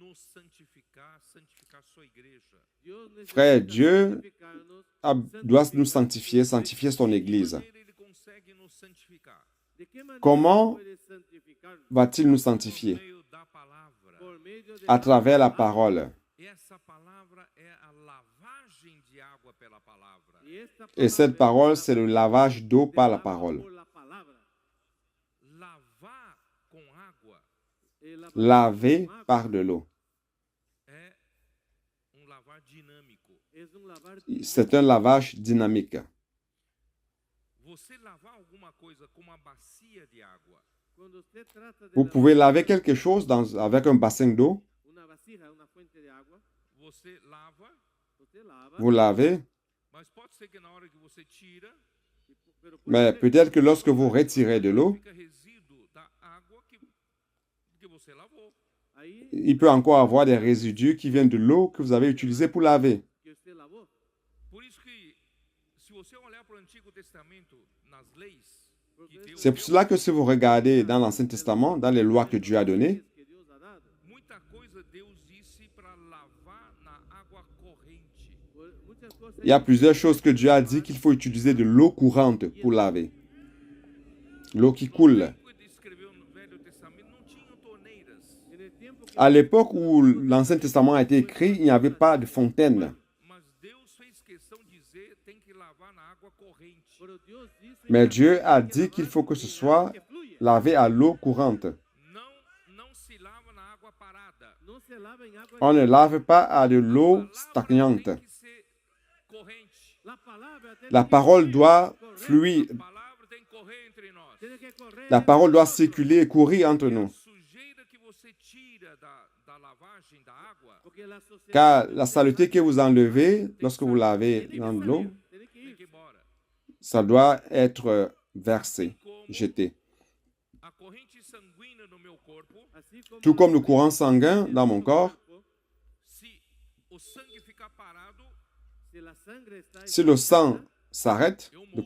A: nos santificar, santificar sua igreja.
C: Dios necesita
B: Frère, Dieu
C: santificarnos.
B: doit nous sanctifier, sanctifier son Église.
A: De que maneira ele consegue nos santificar?
C: ¿De qué manera
B: Comment
C: puede santificarnos?
B: Va-t-il nous
A: Por
B: sanctifier?
A: meio da palavra.
C: Por medio de
B: À travers la parole.
A: E essa palavra é a lavagem de água pela palavra.
C: Y esta
B: Et cette parole, c'est le lavage d'eau par la parole.
C: por la palabra.
A: Lavar com água
C: La
B: Laver
C: con agua
B: par de l'eau.
A: é lavar dinâmico.
C: es un lavar.
B: C'est un lavage dynamique.
A: Você lavar alguma coisa com uma bacia de água,
C: Cuando usted trata de
B: Vous
C: lavar
B: pouvez laver quelque chose avec un bassin d'eau.
C: una vasija, una fuente de agua,
A: você lava,
C: usted lava,
B: Vous lavez,
A: mas pode ser que na hora que você tira,
C: pero puede
B: mais
C: ser
B: peut-être que lorsque vous retirez de l'eau,
A: fica resíduo da água que você lavou.
C: ahí
B: il peut encore avoir des résidus qui viennent de l'eau que vous avez utilisée pour laver.
C: que usted lavó.
A: Por isso que, se você olhar para o Antigo Testamento, nas leis que Deus
B: C'est pour cela que si vous regardez dans l'Ancien Testament, dans les lois que Dieu a données,
C: Que Dios ha dado.
A: muita coisa Deus disse para lavar na água corrente.
C: Muchas cosas
B: il y a plusieurs choses que Dieu a dit qu'il faut utiliser de l'eau courante pour laver. L'eau qui coule.
A: Quando ele escreveu no Velho Testamento, não tinham torneiras,
C: en el tiempo que
B: À l'époque où l'Ancien Testament a été écrit, il n'y avait pas de fontaine.
A: mas Deus fez questão de dizer tem que lavar na água corrente.
C: pero Dios dice
B: Mais
C: que
B: Dieu a
C: hay que
B: dit
C: lavar
B: qu'il faut que ce
C: en
B: soit
C: agua que fluye.
B: lavé à l'eau courante.
A: Não se lava na água parada.
C: No se lava en agua.
B: On ne lave pas à de l'eau
A: Palavra
B: stagnante.
A: tem que ser corrente.
C: La palabra tiene
B: La
C: que
B: parole
C: fluir,
B: doit
C: correr,
B: fluir.
A: A palavra tem que correr entre nós.
C: tiene que correr
B: La
C: entre
B: parole doit
C: nosotros.
B: circuler et courir entre
A: A
B: nous.
A: sujeira que você tira da lavagem da água
C: Porque la sociedad
B: Car la saleté que vous enlevez lorsque vous lavez dans de l'eau,
C: tiene que
A: tem
C: ir.
A: que ir embora.
B: ça doit être versé, jeté.
A: A corrente sanguínea no meu corpo,
C: Así como
B: Tout comme le courant sanguin dans mon corps,
A: se o sangue ficar parado,
C: si la sangre está
B: si le sang s'arrête de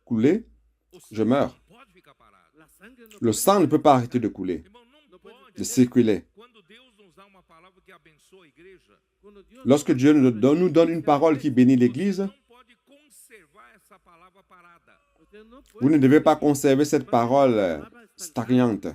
B: couler,
A: o
B: je
A: sangue
B: meurs.
A: não pode ficar parado.
C: la sangre no
B: Le sang ne peut pas arrêter de couler,
A: Irmão, não
C: Não pode
A: pode.
B: de circuler.
A: Quando Deus nos dá uma uma palavra que abençoa a igreja,
C: Quando Deus
B: Lorsque Dieu nous donne une parole qui bénit l'Église,
A: não pode conservar essa palavra parada.
C: você não
B: vous ne
C: pode
B: devez pas conserver cette parole stagnante.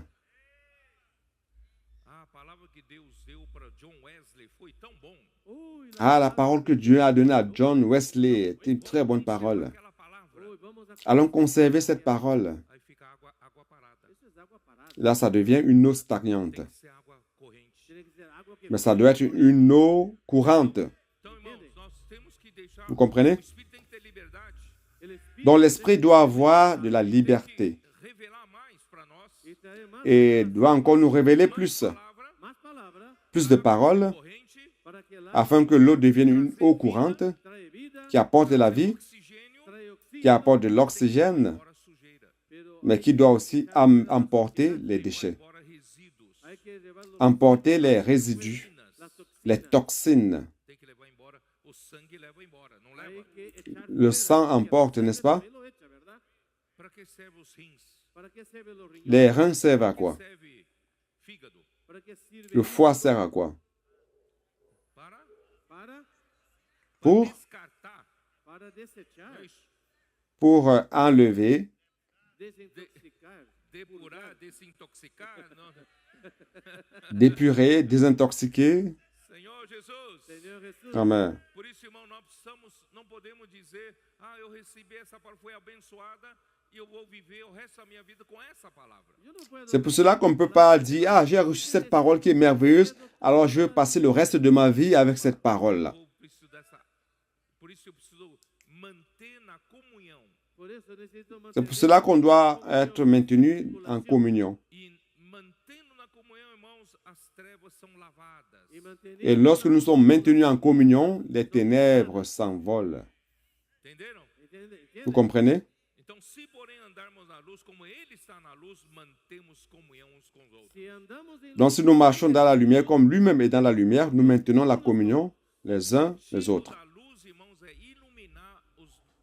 A: A palavra que Deus deu para John Wesley foi tão bom.
C: Ui,
B: Ah, la parole que Dieu a donnée à John Wesley est une très bonne parole.
A: Aquela palavra,
C: ui, vamos a
B: Allons conserver cette parole.
A: aí fica água parada.
C: Isso é água parada.
B: Là, ça devient une eau stagnante.
A: Tem que ser água corrente.
C: Tem que ser água que
B: Mais ça doit être une eau courante.
A: Então, irmãos, nós temos que deixar.
B: Vous comprenez?
A: O Espírito tem que ter liberdade.
C: ele Espírito
B: Donc l'esprit doit avoir de la liberté
A: Revelar mais para nós.
C: e trazer mais,
B: et doit encore nous révéler plus,
A: Palavra
C: mais palavras
B: plus de paroles,
A: corrente,
C: para que lá
B: afin que l'eau devienne une eau courante
C: trae vida,
B: qui apporte de la vie,
A: oxigênio,
C: trae oxígeno,
B: qui apporte de l'oxygène,
A: fora sujeira.
C: pero
B: mais qui doit aussi emporter les déchets,
A: Fora resíduos.
C: hay que llevar los
B: emporter les résidus,
C: las toxinas,
B: les toxines.
A: Tem que levar embora. O sangue leva embora, não
C: hay
A: leva?
C: que echar
B: Le
C: fuera,
B: sang
C: porque
B: emporte,
C: la
B: n'est-ce
C: sangre
B: pas?
C: también lo echa, ¿verdad?
A: Para que servem os rins?
C: ¿Para qué sirven los riñones?
B: Les reins servent à
A: Para
B: quoi?
A: que serve fígado?
C: ¿Para qué sirve
B: Le
C: el
B: foie
C: hígado?
B: sert à quoi?
A: Para
C: Para
B: Pour,
A: descartar.
C: para desechar,
A: É isso.
B: pour enlever,
C: desintoxicar,
A: Depurar, desintoxicar. Não.
B: d'épurer, désintoxiquer.
A: Senhor Jesus.
C: Señor Jesús.
B: Amen.
A: Por isso, irmão, nós precisamos, não podemos dizer, eu recebi essa palavra, foi abençoada e eu vou viver o resto da minha vida com essa palavra.
C: Yo no puedo
B: C'est pour cela qu'on ne peut pas dire, ah, j'ai reçu cette parole qui est merveilleuse, alors je vais passer le reste de ma vie avec cette parole-là.
A: Por isso eu preciso manter na comunhão.
C: Por eso necesito
B: C'est
C: mantener
B: pour cela qu'on doit être maintenu en communion.
A: E mantendo na comunhão, irmãos, as trevas são lavadas.
C: y mantener
B: Et lorsque nous sommes maintenus en communion, les ténèbres s'envolent.
A: Entenderam?
B: Vous comprenez?
A: Então, se porém andarmos na luz, como Ele está na luz, mantemos comunhão uns com os outros.
C: Si andamos en
B: Donc si nous marchons dans la lumière comme lui-même est dans la lumière, nous maintenons la communion les uns les autres.
A: A luz, irmãos, é iluminar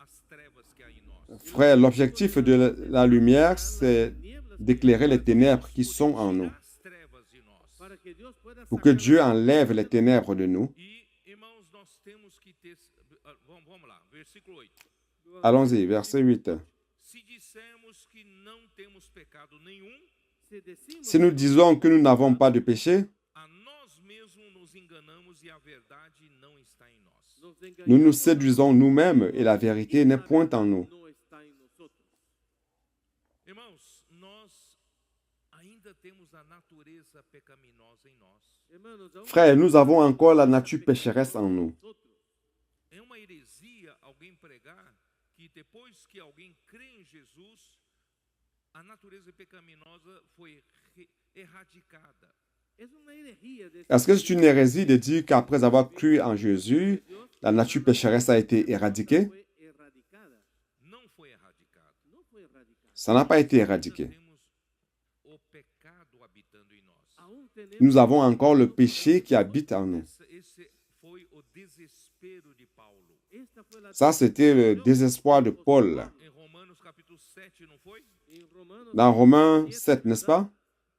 A: as trevas que há em nós.
B: Frère, l'objectif de la lumière, c'est d'éclairer les ténèbres qui sont en nous,
A: As trevas de nós.
C: para que Dios pueda
B: pour que
C: sacar
B: Dieu enlève les ténèbres de nous.
A: E, irmãos, nós temos que ter. Vamos lá, versículo 8.
B: Allons-y, verset 8.
A: Se dissermos que não temos pecado nenhum,
C: si decimos
B: Si nous disons que nous n'avons pas de péché,
A: a nós mesmos nos enganamos e a verdade não está em nós.
C: nos engañamos,
B: nous nous séduisons nous-mêmes et la vérité n'est point en nous.
C: no está en nosotros.
A: Irmãos, nós ainda temos a natureza pecaminosa em nós.
C: Hermanos, aún
B: Frère, nous avons encore la nature pécheresse en nous.
C: nosotros.
A: É uma heresia alguém pregar que depois que alguém crê em Jesus, a natureza pecaminosa foi erradicada.
C: Es una herejía decir
B: Est-ce que c'est une hérésie de dire qu'après avoir cru en Jésus,
C: Dios
B: la nature pécheresse a été éradiquée?
C: fue erradicada?
A: Não foi erradicada.
C: No fue erradicada.
B: Ça n'a pas été
A: Ainda
B: éradiqué.
A: temos o pecado habitando em nós.
C: Aún tenemos
B: Nous avons encore le péché qui habite en nous.
A: Esse foi o desespero de Paulo.
C: esta fue la
B: Ça, c'était le désespoir de Paul.
A: Em Romanos capítulo 7, não foi?
C: en Romanos
B: Dans Romains 7, n'est-ce pas?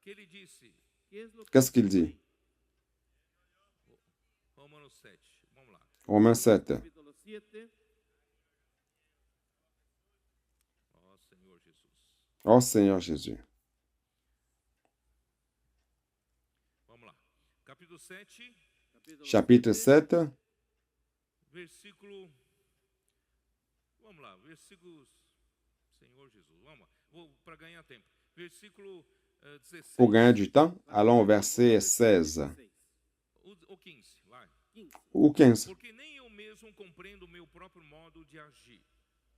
A: Que ele disse,
C: ¿qué es lo que
B: Qu'est-ce qu'il dit?
A: Romanos 7, vamos lá.
B: Romains 7.
C: capítulo 7?
A: Ó Senhor Jesus.
B: Oh Seigneur Jésus.
A: Vamos lá. Capítulo 7,
C: Capítulo
B: Chapitre 7,
A: versículo. Vamos lá, versículos. Senhor Jesus, vamos lá. Vou para ganhar tempo. Versículo 16.
B: pour gagner du temps, allons au verset 16
A: O 15, vai.
B: ou 15.
A: Porque nem eu mesmo compreendo o meu próprio modo de agir.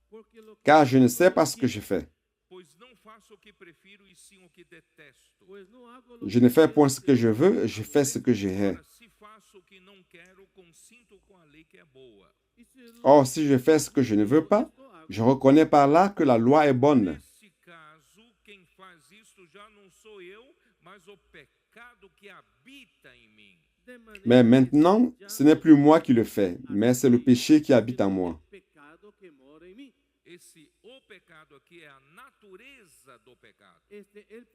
C: Porque lo que
B: Car je ne sais pas ce que je fais.
A: Pois não faço o que prefiro e sim o que detesto.
C: pues no hago lo
B: Je ne fais point ce que je veux, je fais ce que je hais.
A: Ora, se faço o que não quero, consinto com a lei que é boa.
C: y si lo
B: Or, si je fais ce que je ne veux pas,
C: esto hago,
B: je reconnais par là que la loi est bonne.
A: Nesse caso, quem faz isto já não sou eu, mas o pecado que habita em mim.
C: de manera
B: Mais
C: que
B: maintenant,
C: ya
B: ce n'est plus moi qui le fais, mais c'est le péché qui habite en moi.
C: el pecado que mora en mí.
A: esse o pecado aqui é a natureza do pecado.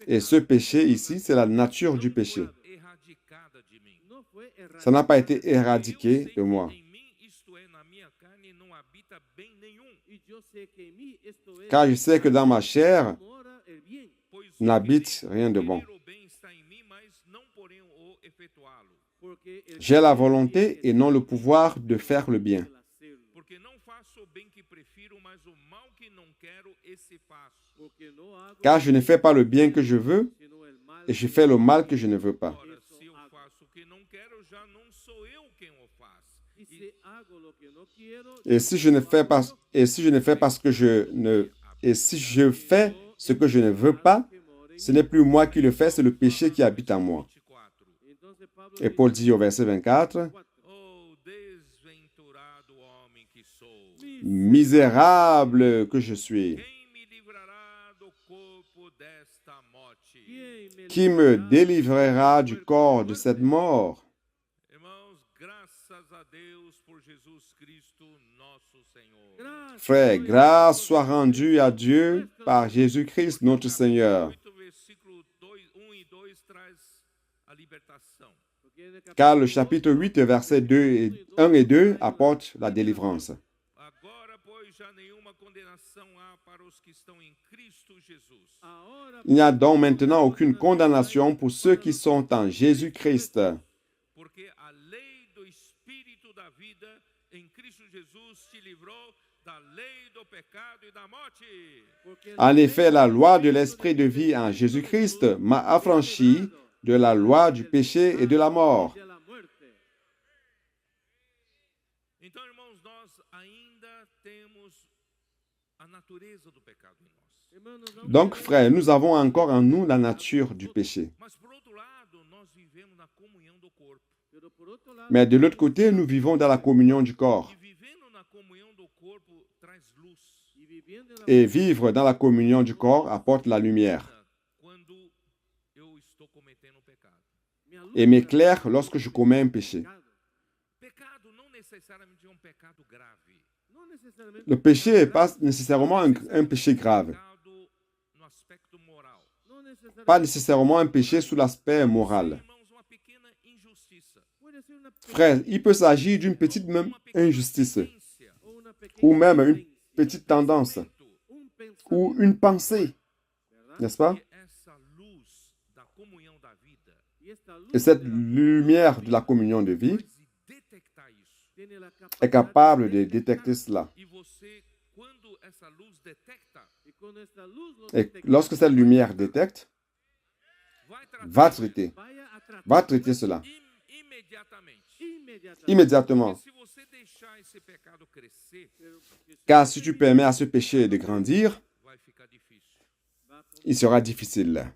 B: Et ce péché ici, c'est la nature du péché.
A: Erradicada de mim.
C: no fue
B: Ça n'a pas été éradiqué de
A: Eu
B: moi.
A: sei que em mim, isto é, na minha carne, não habita bem nenhum.
C: y yo sé que en mí esto es
B: Car je sais que dans ma chair
C: mora el bien,
A: Pois
B: n'habite rien de bon.
A: querer o bem está em mim, mas não porém o efetuá-lo.
C: porque el
B: J'ai la volonté et non le pouvoir de faire le bien.
C: el hacerlo,
A: Porque não faço o bem que prefiro, mas o mal que não quero, esse faço.
C: porque no hago
B: Car je ne fais pas le bien que je veux
C: sino el mal
B: et je fais le mal que je ne veux pas.
A: Ora, se eu faço o que não quero, já não sou eu quem o faz.
C: y si hago lo que no quiero
B: Et si je ne fais pas, et si je ne fais pas ce que je ne, et si je fais ce que je ne veux pas,
C: que more en
B: ce n'est plus moi qui le fais, c'est le péché qui habite en moi.
A: 24.
C: mí. Entonces Pablo
B: Et Paul dit au verset 24,
A: Oh, desventurado homem que sou.
B: misérable que je suis,
A: Quem me livrará do corpo desta morte?
B: qui me délivrera du corps de cette mort?
A: Irmãos, graças a Deus por Jesus Cristo, nosso Senhor.
B: Frère, grâce soit rendue à Dieu par Jésus-Christ notre Seigneur.
A: 8, versículo 1 e 2 traz a libertação.
B: Car le chapitre 8, versets 1 et 2 apporte la délivrance.
A: Agora, pois, já nenhuma condenação há para os que estão em Cristo Jesus.
B: Il n'y a donc maintenant aucune condamnation pour ceux qui sont en Jésus-Christ.
A: Porque a lei do Espírito da vida em Cristo Jesus te livrou da lei do pecado e da morte.
B: En effet, la loi de l'esprit de vie en Jésus-Christ m'a affranchi de la loi du péché et de la mort.
C: de la muerte.
A: Então, irmãos, nós ainda temos a natureza do pecado em nós.
C: Hermanos, no,
B: Donc, frères, nous avons encore en nous la nature du péché.
A: Mas, por outro lado, nós vivemos na comunhão do corpo.
C: pero por otro lado,
B: Mais de l'autre côté, nous vivons dans la communion du corps.
A: E vivendo na comunhão do corpo traz luz.
C: y viviendo en la
B: Et vivre dans la communion du corps apporte la lumière.
A: Quando eu estou cometendo o pecado.
C: me
B: Et m'éclaire lorsque je commets un péché.
C: pecado,
A: Pecado não necessariamente é um pecado grave.
C: no necesariamente
B: Le péché n'est pas nécessairement un péché grave.
A: Pecado no aspecto moral.
C: no necesariamente
B: Pas nécessairement un péché sous l'aspect moral.
A: Irmãos, uma pequena injustiça.
C: puede ser una
B: Frère, il peut s'agir d'une petite même
A: Uma pequena
B: injustice,
A: tendência,
C: o una pequeña
B: ou même une
C: tendencia,
B: petite tendance,
C: un pensamiento,
B: ou une pensée,
C: ¿verdad?
B: n'est-ce pas?
A: E essa luz da comunhão da vida
C: Y esta luz
B: Et cette
C: de la-
B: lumière de la communion de vie
A: pode detectar isso.
C: tiene la
B: est capable de détecter cela.
A: E você, quando essa luz detecta,
C: y cuando esta luz lo
B: Et
C: detecta,
B: lorsque cette lumière détecte,
A: vai tratar
B: va traiter,
C: vaya a tratar
B: va traiter cela
A: imediatamente.
C: inmediatamente.
B: immédiatement.
A: Porque se você deixar esse pecado crescer,
C: Pero porque si
B: Car si tu permets à ce péché de grandir,
A: vai ficar difícil.
C: va a con-
B: il sera difficile.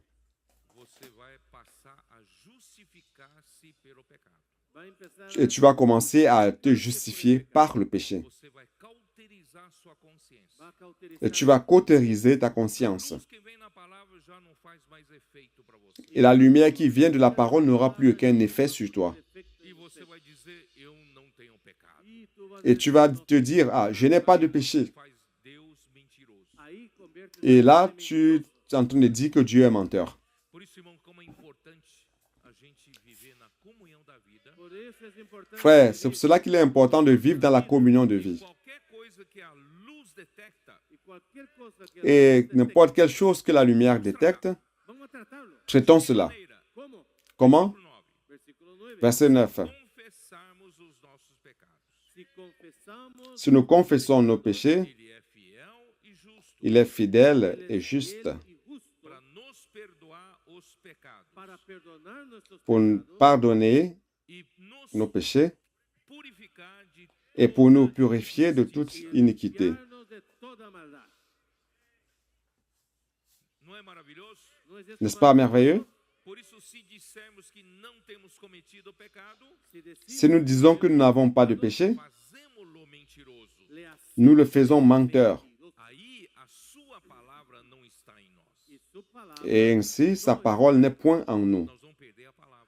A: Você vai passar a justificar-se pelo pecado.
C: va a empezar
B: Et tu vas commencer à te justifier par le péché.
A: Você vai cauterizar sua consciência.
C: va a cauterizar
B: Et tu vas cautériser ta conscience.
A: A luz que vem na palavra já não faz mais efeito para você.
B: Et la lumière qui vient de la parole n'aura plus aucun effet sur toi.
C: efecto
A: E
C: en
A: você
C: usted.
A: vai dizer, eu não tenho pecado.
C: Y tú vas a
B: Et tu vas
C: decir,
B: te dire, ah, je n'ai pas de péché.
A: Faz Deus mentiroso.
C: ahí convierte
B: Et là, tu es en train de dire que Dieu est menteur.
A: Por isso, irmão, como é importante a gente viver na comunhão da vida.
C: por eso es importante
B: Frère,
C: vivir.
B: c'est pour cela qu'il est important de vivre dans la communion de vie.
A: Qualquer coisa que a luz detecta,
C: y cualquier cosa que
B: Et
C: la luz
B: n'importe quelle chose que la lumière détecte,
C: detecte, vamos a tratarlo.
B: traitons cela.
A: maneira,
C: ¿Cómo?
B: Comment?
A: versículo 9,
C: Versículo 9.
B: Verset 9.
A: confessarmos os nossos pecados.
C: Si confesamos,
B: Si nous confessons nos péchés,
A: Ele é fiel e justo
B: il est fidèle
C: Él
B: et
C: es
B: juste
C: fiel y justo
A: para nos perdoar os pecados
C: para perdonar nuestros
B: pour nous
C: pecados
B: pardonner
A: e nos
B: nos péchés
A: purificar de
B: et pour nous purifier de toute
C: y
B: iniquité.
C: limpiarnos de toda maldad.
A: Não é maravilhoso?
C: ¿No es esto
B: N'est-ce pas merveilleux?
A: Por isso, se dissermos que não temos cometido pecado,
C: Si decimos
B: Si nous disons que nous n'avons pas de péché,
A: fazemos-lo mentiroso.
C: le hacemos
B: nous le faisons menteur.
C: mentiroso,
A: Aí a sua palavra não está em nós.
C: y su palabra
B: Et ainsi, sa parole n'est point en nous.
A: Nós vamos perder a palavra.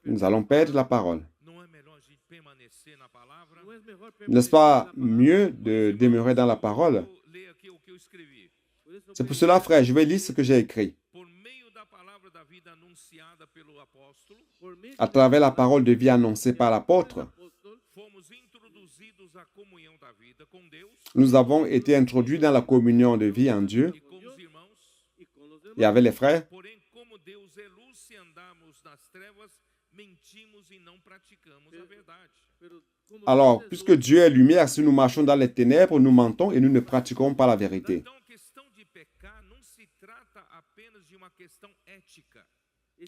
B: nous allons perdre la parole.
A: Não é melhor a gente permanecer na palavra?
C: Não é melhor
B: N'est-ce
C: permanecer
B: pas
C: na palavra?
B: mieux de demeurer dans la parole?
A: Vou ler aqui o que eu escrevi.
C: Por isso eu
B: C'est pour
C: peço,
B: cela, frère, je vais lire ce que j'ai écrit.
A: Por meio da palavra da vida anunciada pelo apóstolo,
C: por meio
B: À travers la parole de vie annoncée par l'apôtre,
C: apóstolo,
A: fomos introduzidos à comunhão da vida com Deus
B: nous avons été introduits dans la communion de vie en Dieu
A: e com os irmãos.
C: e com os
B: et
C: irmãos.
B: avec les frères.
A: Porém, como Deus é luz, se andarmos nas trevas, mentimos e não praticamos a verdade.
C: Pero como
B: Alors,
C: Deus é
B: puisque
C: luz,
B: Dieu est lumière, si nous marchons dans les ténèbres, nous mentons et nous ne pratiquons pas la vérité.
A: Então, a questão de pecar não se trata apenas de uma questão ética,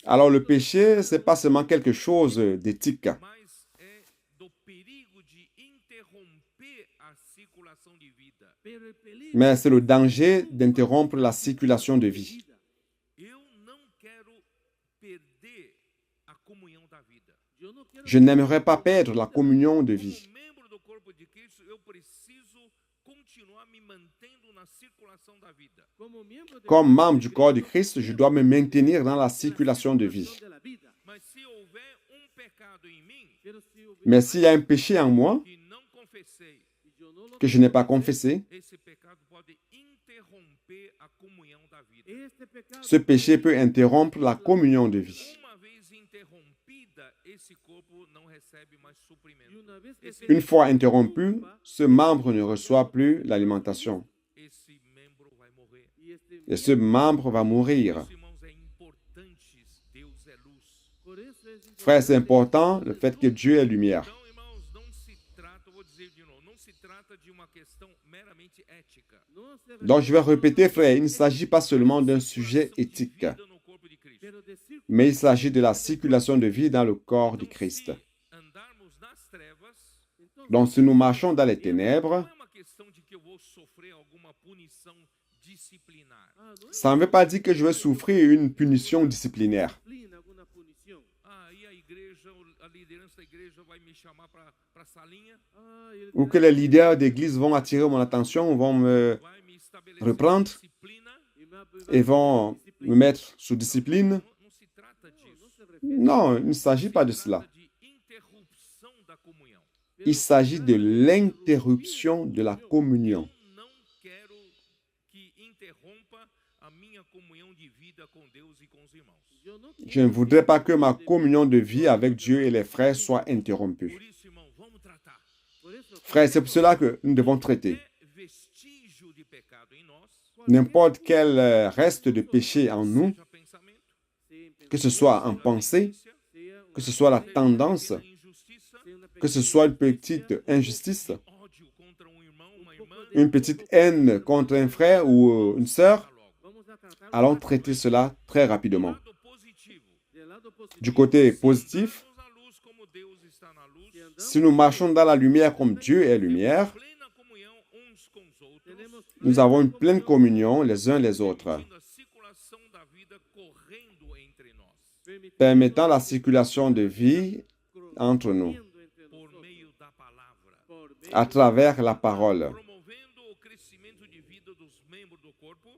B: Alors, le péché, c'est pas seulement quelque chose d'éthique,
A: mas é do perigo de interromper a circulação de vida.
C: pero el peligro
B: mais c'est le danger d'interrompre la circulation de vie.
A: Eu não quero perder a comunhão da vida.
C: eu não quero
B: Je n'aimerais pas perdre la communion de vie.
A: Como membro do corpo de Cristo, eu preciso continuar me mantendo na circulação da vida.
C: como membro de
B: Comme membre du corps de Christ, je dois me maintenir dans la circulation de vie.
C: de la vida.
A: Mas se houver pecado em mim
C: Pero se houver
B: Mais s'il y a un péché en moi
A: que não confessei,
C: e eu não lo
B: que je n'ai pas confessé,
A: esse pecado pode interromper a comunhão da vida.
C: este pecado
B: ce péché peut interrompre la communion de vie.
A: Uma vez interrompida, esse corpo não recebe mais
C: e
A: suprimento.
C: uma vez que
B: Une fois interrompu, ce membre ne reçoit plus l'alimentation
A: Esse membro vai morrer.
C: e este
B: et ce membre va mourir.
A: Meus irmãos, é importante. Deus é luz.
C: por isso é
B: Frère, c'est important le fait que Dieu est lumière.
A: Então, irmãos, não se trata, vou dizer de novo, não se trata de uma questão meramente ética.
C: não se
B: Donc je vais répéter, frère, il ne s'agit pas seulement d'un sujet éthique,
A: Vida no corpo de Cristo.
C: pero de círculo
B: mais il s'agit de la circulation de vie dans le corps de
A: Então,
B: Christ.
A: se andarmos nas trevas,
C: então
B: Donc si nous marchons dans les ténèbres,
A: não é uma questão de que eu vou sofrer alguma punição disciplinar.
C: não é
B: ça ne veut pas dire que je vais souffrir une punition disciplinaire.
C: disciplina, alguma punição.
A: E a igreja, a liderança da igreja vai me chamar para a salinha,
C: Ele
B: Ou que les leaders d'église vont attirer mon attention, vont me
A: vai me estabelecer
B: reprendre
A: disciplina.
B: et vont me mettre sous discipline.
A: Não se trata disso.
B: Non, il ne s'agit pas de cela.
A: Trata de interrupção da comunhão.
B: Il s'agit de l'interruption de la communion.
A: Eu não quero que interrompa a minha comunhão de vida com Deus e com os irmãos.
C: Eu não
B: Je ne voudrais pas que ma communion de vie avec Dieu et les frères soit interrompue.
A: Por isso, irmão, vamos tratar.
C: por isso
B: Frères, c'est pour cela que nous devons traiter
A: Qualquer vestígio de pecado em nós,
B: n'importe quel reste de péché en nous,
A: seja pensamento,
B: que ce soit en pensée, que ce soit la tendance,
A: injustiça,
B: que ce soit une petite injustice,
A: ódio contra um irmão, uma irmã,
B: une petite haine contre un frère ou une sœur,
A: logo.
C: vamos a tratar
B: allons traiter cela très rapidement.
A: Lado positivo.
C: do lado positivo.
B: Du côté positif,
A: Andamos na luz como Deus está na luz,
B: si nous marchons dans la lumière comme Dieu est lumière,
A: plena comunhão uns com os outros,
C: Teremos
B: nous avons une pleine communion les uns les autres,
A: permitindo a circulação da vida correndo entre nós,
B: permettant la circulation de vie entre nous,
C: correndo entre
A: por
C: nós,
A: meio da palavra,
C: por meio
B: à travers la parole,
A: promovendo o crescimento de vida dos membros do corpo,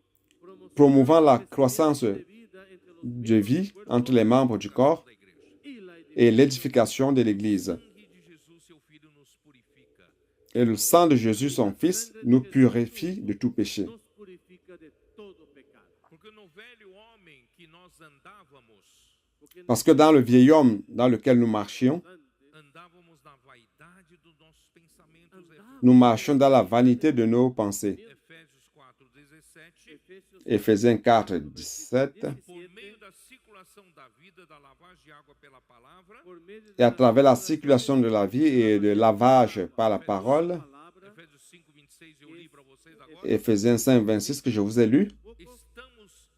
B: promouvant la croissance
C: de vida entre los
B: de vie entre les membres du corps
A: da igreja.
C: y la
B: et l'édification de l'Église.
A: O sangue de Jesus, seu Filho, nos purifica.
B: Et le sang de Jésus, son Fils, nous purifie de tout péché.
C: nos purifica de todo pecado.
A: Porque no velho homem que nós andávamos,
C: Porque
B: Parce que dans le vieil homme dans lequel nous marchions,
A: andávamos na vaidade dos nossos pensamentos.
B: nous marchions dans la vanité de nos pensées.
A: Efésios 4:17.
B: Éphésiens 4, 17.
A: Por meio da circulação da vida, da lavagem de água pela palavra,
C: por meio
B: Et à travers la circulation de la vie et de lavage par la parole,
C: palavra,
A: Efésios 5:26 eu li para vocês agora,
B: Éphésiens 5, 26 que je vous ai lu,
A: estamos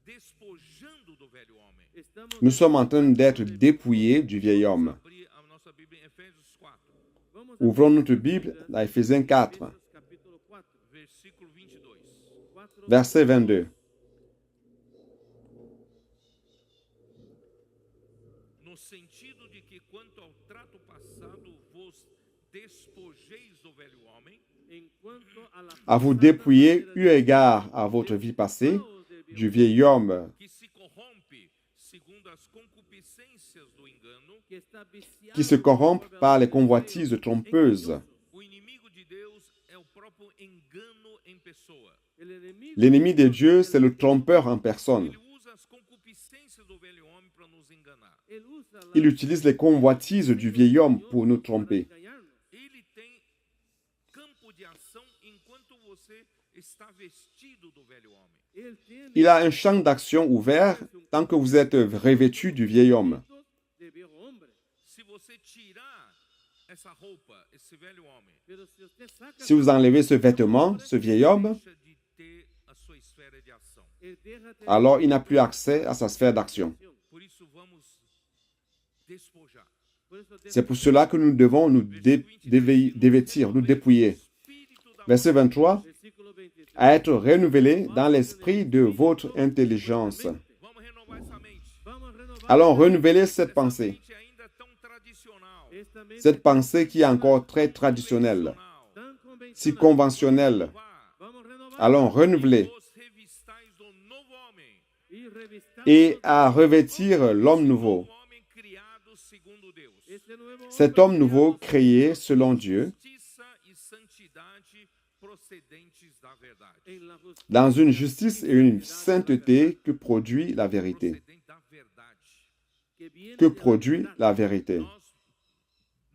A: despojando do velho homem.
C: estamos
B: nous sommes en train d'être dépouillés du vieil homme.
A: Abrir a nossa Bíblia em Efésios 4,
C: vamos
B: Ouvrons notre Bible à Éphésiens 4,
C: Efésios capítulo 4,
A: versículo 22.
C: 4
B: verset 22.
A: No sentido de que quanto ao trato passado vos despojeis do velho homem,
C: enquanto a la
B: À vous dépouiller eu égard à votre vie passée, du vieil homme
A: que se corrompe segundo as concupiscências do engano,
C: que está viciado
B: qui se corrompent
C: por
B: par les
C: placeres
B: convoitises trompeuses.
C: engañosos.
A: o inimigo de Deus é o próprio engano em pessoa.
C: El enemigo
B: L'ennemi de Dieu, c'est le trompeur en personne.
A: Ele usa as concupiscências do velho homem para nos enganar.
C: él usa la-
B: Il utilise les convoitises du vieil homme pour nous tromper.
C: para engañarnos.
A: Ele tem campo de ação enquanto você está vestido do velho homem.
C: Él tiene
B: Il a un champ d'action ouvert tant que vous êtes revêtu du vieil homme.
C: de viejo hombre.
A: Se você tirar essa roupa, esse velho homem,
C: Pero si usted saca
B: Si vous enlevez ce vêtement, ce vieil homme,
A: deixa de ter a sua esfera de ação.
C: él deja de-
B: alors il n'a plus accès à sa sphère d'action.
A: Por isso vamos despojar.
C: Por eso
B: C'est pour cela que nous devons nous dévêtir, nous dépouiller.
A: Espírito da
B: Verset 23,
C: versículo 23.
B: à être renouvelés dans l'esprit de votre intelligence.
A: Vamos renovar essa mente.
C: Vamos a renovar
B: Allons renouveler cette pensée,
A: Mente ainda tão tradicional.
C: esta mente
B: cette pensée qui est encore très traditionnelle,
C: tan
B: si
C: convencional.
B: conventionnelle.
C: Vamos a renovar
B: Allons renouveler
A: Os revistais do novo homem.
C: y revistar
B: et à revêtir l'homme nouveau.
A: O homem criado segundo Deus.
C: este nuevo
B: Cet homme nouveau créé selon Dieu
A: Justiça e santidade procedentes da verdade.
C: en la justicia
B: dans une justice et une sainteté que produit la vérité.
A: Procedente da verdade.
C: que viene
B: Que
C: de la
B: produit
C: verdad.
B: la vérité.
A: Nós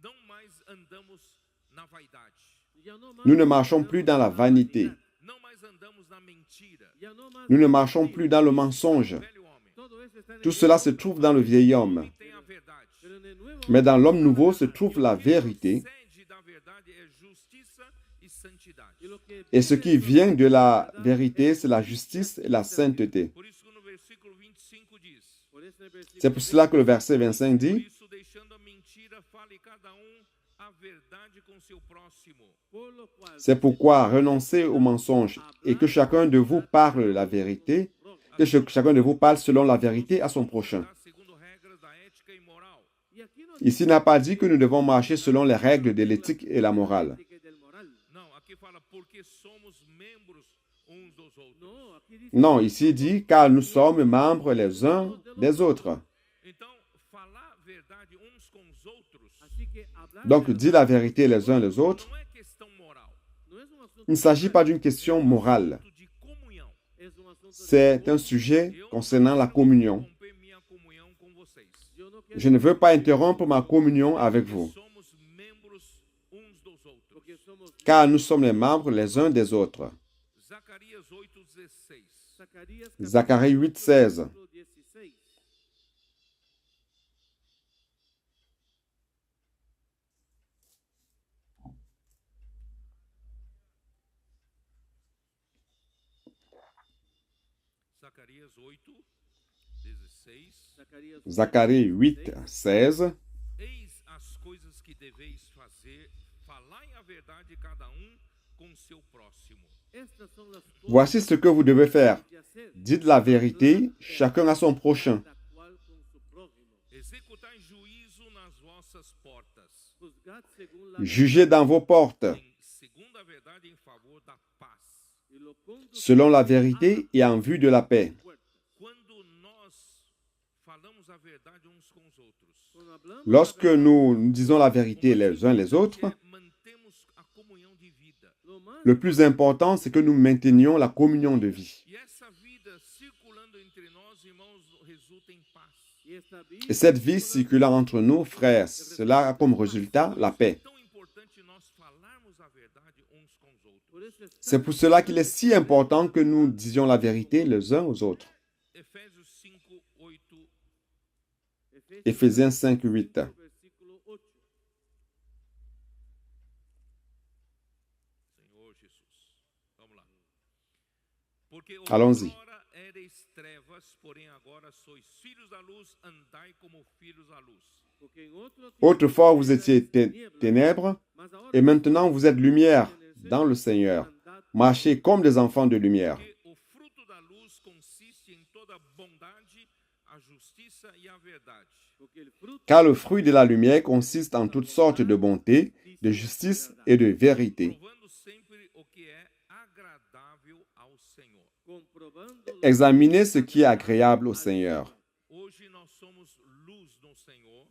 A: não mais andamos na vaidade.
C: Ya no más
B: Nous ne marchons plus dans la vanité.
A: Não mais andamos na mentira.
C: ya no más
B: Nous ne marchons plus dans le mensonge.
A: Velho homem.
C: todo eso está en el
B: Tout cela se trouve dans le vieil homme.
A: Tem a verdade.
C: pero en el nuevo
B: Mais dans l'homme nouveau se trouve la vérité.
A: Procede da verdade é justiça e santidade.
C: y lo que
B: Et ce qui vient de la vérité, c'est la justice et la sainteté.
A: Por isso que no versículo 25 diz:
C: por ese versículo
B: C'est pour cela que le verset 25
A: Por
B: dit,
A: isso, deixando a mentira, fale cada a verdade com seu próximo.
C: por lo cual
B: c'est pourquoi renoncez au mensonge et que chacun de vous parle la vérité, que chacun de vous parle selon la vérité à son prochain.
A: Tá? Segundo regras da ética e moral.
C: y aquí no
B: Ici n'a pas dit que nous devons marcher selon les règles de l'éthique et la morale.
C: dice que del moral.
A: Não, aqui fala porque somos membros uns dos outros.
C: No, aquí dice
B: Non, ici dit car nous sommes membres les uns des autres.
A: Então, falar verdade uns com os outros
C: así que hablar
B: Donc, dit la vérité les uns les autres,
A: não é questão moral,
C: no es un asunto
B: il ne s'agit pas d'une question morale.
A: de comunhão.
C: es un asunto de
B: C'est un sujet concernant la communion.
A: Romper minha comunhão com vocês.
C: yo no quiero
B: Je ne veux pas interrompre ma communion avec vous,
A: Somos membros uns dos outros.
C: porque somos
B: car nous sommes les membres les uns des autres.
A: Zacarias 8:16.
C: Zacarías
B: Zacharie 8:16.
C: capítulo 16.
A: Zacarias 8:16.
C: Zacarías
B: Zacharie 8:16.
A: Eis as coisas que deveis fazer, falai a verdade cada com seu próximo.
C: Estas son las cosas
B: Voici ce que vous devez faire.
C: de hacer,
B: Dites la vérité, chacun à son prochain.
C: cada cual con su prójimo.
A: Executai juízo nas vossas portas,
C: Juzgad según la
B: Jugez dans vos portes,
A: segundo a verdade em favor da paz.
C: y lo conducid
B: selon la vérité et en vue de la paix.
C: puerta.
A: Quando nós falamos a verdade uns com os outros,
C: Cuando hablamos
B: Lorsque nous disons la vérité les uns les autres,
A: mantemos a comunhão de vida.
C: lo más
B: le plus important, c'est que nous maintenions la communion de vie.
A: E essa vida circulando entre nós, irmãos, resulta em paz.
C: y esta vida
B: Et cette vie circulant entre nous, frères, cela a comme résultat la paix.
A: Tão importante nós falarmos a verdade uns com os outros.
C: por eso es
B: C'est pour cela qu'il est si important que nous disions la vérité les uns aux autres.
A: Efésios 5:8.
B: Éphésiens 5:8.
C: versículo 8.
A: Senhor Jesus. Vamos lá. Porque
B: Allons-y.
A: outrora ereis trevas, porém agora sois filhos da luz, andai como filhos da luz.
C: Porque en otro tiempo
B: Autrefois, vous étiez
C: erais tinieblas,
B: ténèbres,
C: mas ahora
B: et maintenant vous êtes lumière dans le Seigneur.
C: andad,
B: Marchez comme des enfants de lumière.
A: Porque o fruto da luz consiste em toda bondade, a justiça e a verdade.
C: porque el fruto
B: Car le fruit de la lumière consiste en toutes sortes de bonté, de justice et de vérité,
A: Provando sempre o que é agradável ao Senhor.
C: comprobando
B: examinez ce qui est agréable au Seigneur.
A: Hoje Senhor.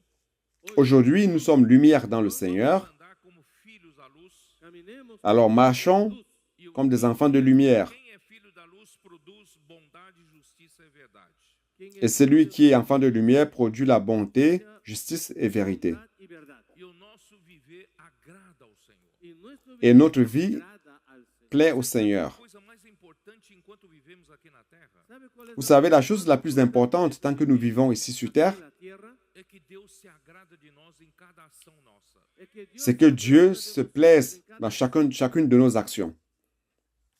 B: Aujourd'hui, nous sommes lumière dans le Seigneur.
A: Andar como filhos da luz.
C: Caminemos
B: Alors
C: como
B: marchons
C: luz.
A: E o
B: comme des enfants de lumière.
A: quem é filho da luz produz bondade, justiça e verdade.
C: Quem
B: Et celui qui est enfant de lumière produit la bonté, justice et vérité.
C: bondade e verdade.
A: E o nosso viver agrada ao Senhor.
C: E nuestro
B: Et notre vie
C: agrada al Señor.
B: plaît au
A: A
B: Seigneur.
A: coisa mais importante enquanto vivemos aqui na terra
C: ¿Sabe cuál es
B: Vous
C: la
B: savez, la
C: cosa
B: chose
C: más
B: la plus importante tant que nous vivons ici sur terre,
C: en la tierra?
A: é que Deus se agrada de nós em cada ação nossa.
C: Es que Dios
B: c'est que
C: se
B: Dieu
C: agrada de
B: se
C: nosotros
B: plaise
C: en cada
B: dans chacune de nos actions.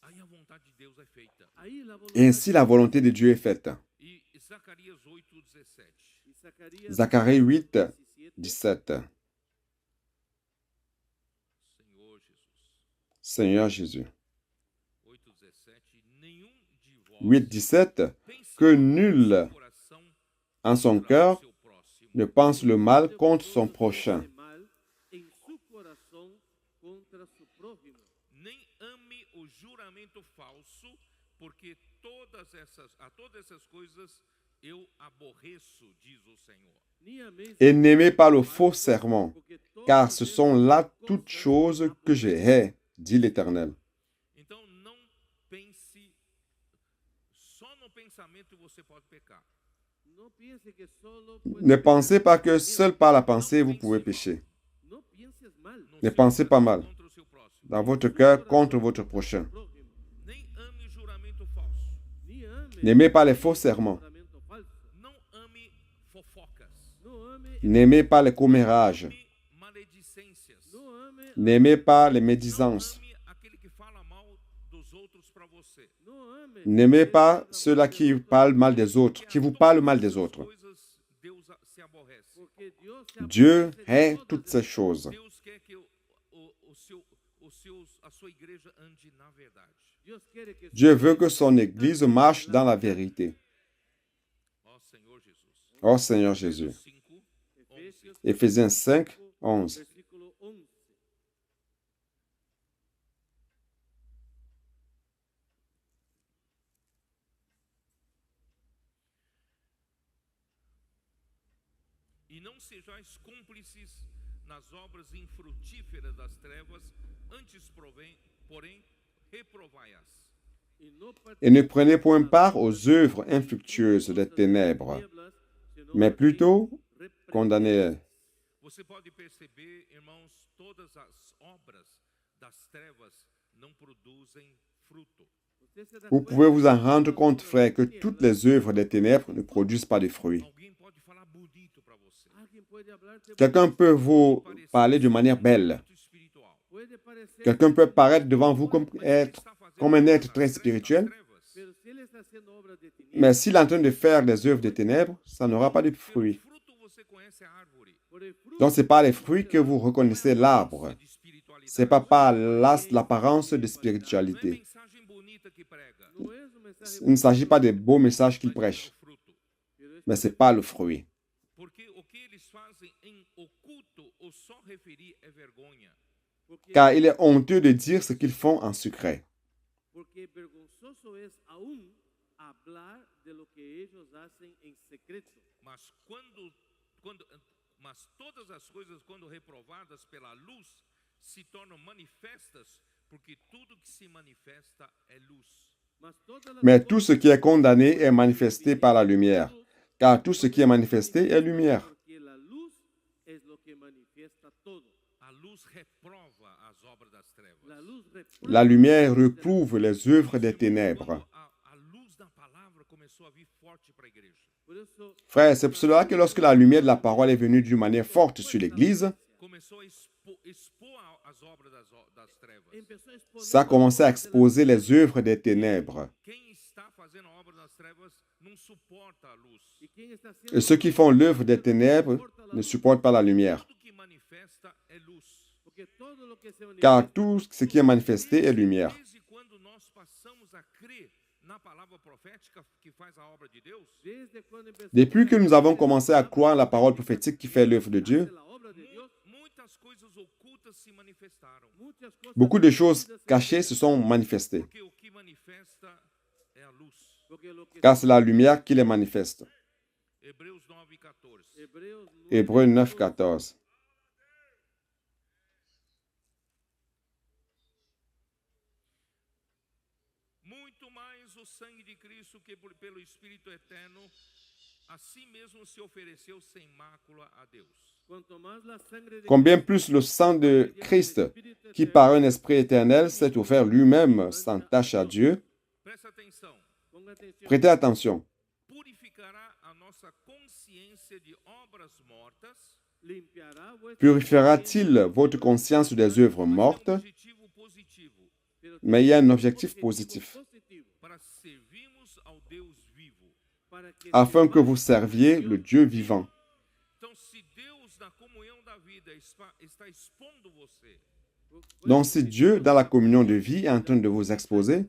A: Aí a vontade de Deus é feita.
C: Ahí la voluntad
B: Et ainsi la volonté de Dieu est faite.
A: E Zacarias 8:17.
C: y Zacarías
B: Zacharie 8,
C: 17,
B: 17.
A: Senhor Jesus.
B: Seigneur Jésus.
A: 8:17. Nenhum de vós
B: 8, 17.
A: pense
B: Que
A: mal no
B: nul
A: seu coração
B: en son
A: contra o
B: cœur
A: seu próximo.
B: ne pense le mal
C: de
B: contre son
C: vosotros
B: prochain.
C: piense mal en su corazón contra su prójimo.
A: Nem ame o juramento falso, porque a todas essas coisas eu aborreço, diz o Senhor.
C: Ni améis
B: Et n'aimez pas le faux serment,
C: porque todas
B: car ce
C: esas
B: sont là
C: cosas
B: toutes choses que je hais, dit l'Éternel.
A: Então não pense, só no pensamento você pode pecar.
C: no piense que solo puede
B: Ne
C: pecar
B: pensez pas que
C: en
B: seul par la pensée vous pouvez pécher.
C: No pienses mal.
A: No
B: Ne
A: seu
B: pensez pas
A: coração
B: mal.
A: contra o seu próximo.
B: Dans votre cœur contre votre prochain.
C: Prójimo.
A: Nem ame o juramento falso.
C: Ni ame
B: N'aimez pas les faux serments.
C: juramento falso.
A: Não ame fofocas.
C: No ame,
B: N'aimez pas les commérages.
A: Ame maledicências.
C: no ame,
B: N'aimez pas les
A: Não
B: médisances.
A: ame aquele que fala mal dos outros para você.
C: no ame.
B: N'aimez pas ceux-là qui parlent mal des autres, qui vous parlent mal des autres.
A: Coisas Deus se aborrece.
C: Porque Dios se
B: Dieu
C: aborrece de
B: hait
C: todas
B: toutes
C: esas
B: ces choses.
A: Deus quer que a sua igreja ande na verdade.
C: Dios quiere que su
B: Dieu veut que
C: iglesia
B: son Église marche dans la vérité.
A: Ó Senhor Jesus.
B: Ô Seigneur Jésus.
A: 5, 11.
C: Efesios
B: Éphésiens 5, 11.
C: versículo 11.
A: E não sejais cúmplices nas obras infrutíferas das trevas, antes porém reprovai-as.
C: Y no
B: Et ne prenez point part aux œuvres infructueuses des ténèbres, mais plutôt condamnez-les.
A: Você pode perceber, irmãos, todas as obras das trevas não produzem fruto.
B: Vous pouvez vous en rendre compte, frère, que toutes les œuvres des ténèbres ne produisent pas de fruits.
A: Alguém pode falar bonito para você.
B: Quelqu'un peut vous parler d'une manière belle.
A: Muito espiritual.
B: Quelqu'un peut paraître devant vous comme un être très spirituel,
C: Pero si él está haciendo obras de tinieblas,
B: mais s'il est en train de faire des œuvres des ténèbres, ça n'aura pas de fruits.
A: Fruto você conhece a árvore.
C: por el fruto
B: Donc, ce n'est pas les fruits que vous reconnaissez l'arbre.
A: De espiritualidade.
B: Ce n'est pas par l'apparence de
A: Não é
B: spiritualité.
A: mensagem bonita que prega.
C: no es un mensaje
B: Il ne s'agit pas des beaux messages qu'il prêche,
A: É o fruto.
C: pero es
B: mais ce n'est pas le fruit.
A: Porque o que eles fazem em oculto ou só referir é vergonha.
C: porque,
B: Car il est honteux de dire ce qu'ils font en secret.
C: porque vergonzoso es aún hablar de lo que ellos hacen en secreto.
A: Mas mas todas as coisas quando reprovadas pela luz se tornam manifestas, porque tudo que se manifesta é luz.
C: Mas todas las
B: Mais
C: cosas
B: tout ce qui est condamné est manifesté par la lumière, car tout ce qui est manifesté est lumière.
C: porque la luz es lo que manifiesta todo.
A: A luz reprova as obras das trevas.
C: La luz
B: La lumière reprouve les œuvres des ténèbres.
A: Quando a luz da palavra começou a vir forte para a igreja.
C: por eso
B: Frère, c'est pour cela que lorsque la lumière de la parole est venue d'une manière forte sur l'Église,
A: Começou a expor as obras das trevas.
C: empezó a exponer
B: ça a commencé à exposer les œuvres des ténèbres.
A: Quem está fazendo a obra das trevas não suporta a luz.
C: y quién está haciendo
B: Et ceux qui font l'œuvre des ténèbres ne supportent pas la lumière,
A: Tudo que manifesta é luz.
C: porque todo lo que se
B: car
C: manifiesta
B: tout ce qui est manifesté est lumière.
A: Desde quando nós passamos a crer na palavra profética que faz a obra de Deus,
C: desde cuando empezó
B: Depuis que nous avons commencé à croire la parole prophétique qui fait l'œuvre de Dieu,
C: la obra de Dios,
A: muitas coisas ocultas se manifestaram.
C: muchas cosas
B: beaucoup de choses
C: escondidas se
B: cachées se sont manifestées,
A: Porque o que manifesta é a luz.
C: porque lo que
B: car c'est la lumière qui les manifeste.
A: Hebreus 9:14.
B: Hébreux 9, 14.
A: Muito mais o sangue de Cristo que pelo Espírito eterno a si mesmo se ofereceu sem mácula a Deus.
B: Combien plus le sang de Christ, qui par un esprit éternel s'est offert lui-même sans tache à Dieu.
A: Presta atenção.
B: Prêtez attention.
A: Purificará a nossa consciência de obras mortas.
B: Purifiera-t-il votre conscience des œuvres mortes?
A: Objetivo positivo
B: Mais il y a un objectif positif,
A: para servirmos ao Deus vivo.
B: afin que vous serviez le Dieu vivant.
A: Então, se Deus na comunhão da vida está expondo você,
B: Donc si Dieu, dans la communion de vie, est en train de vous exposer,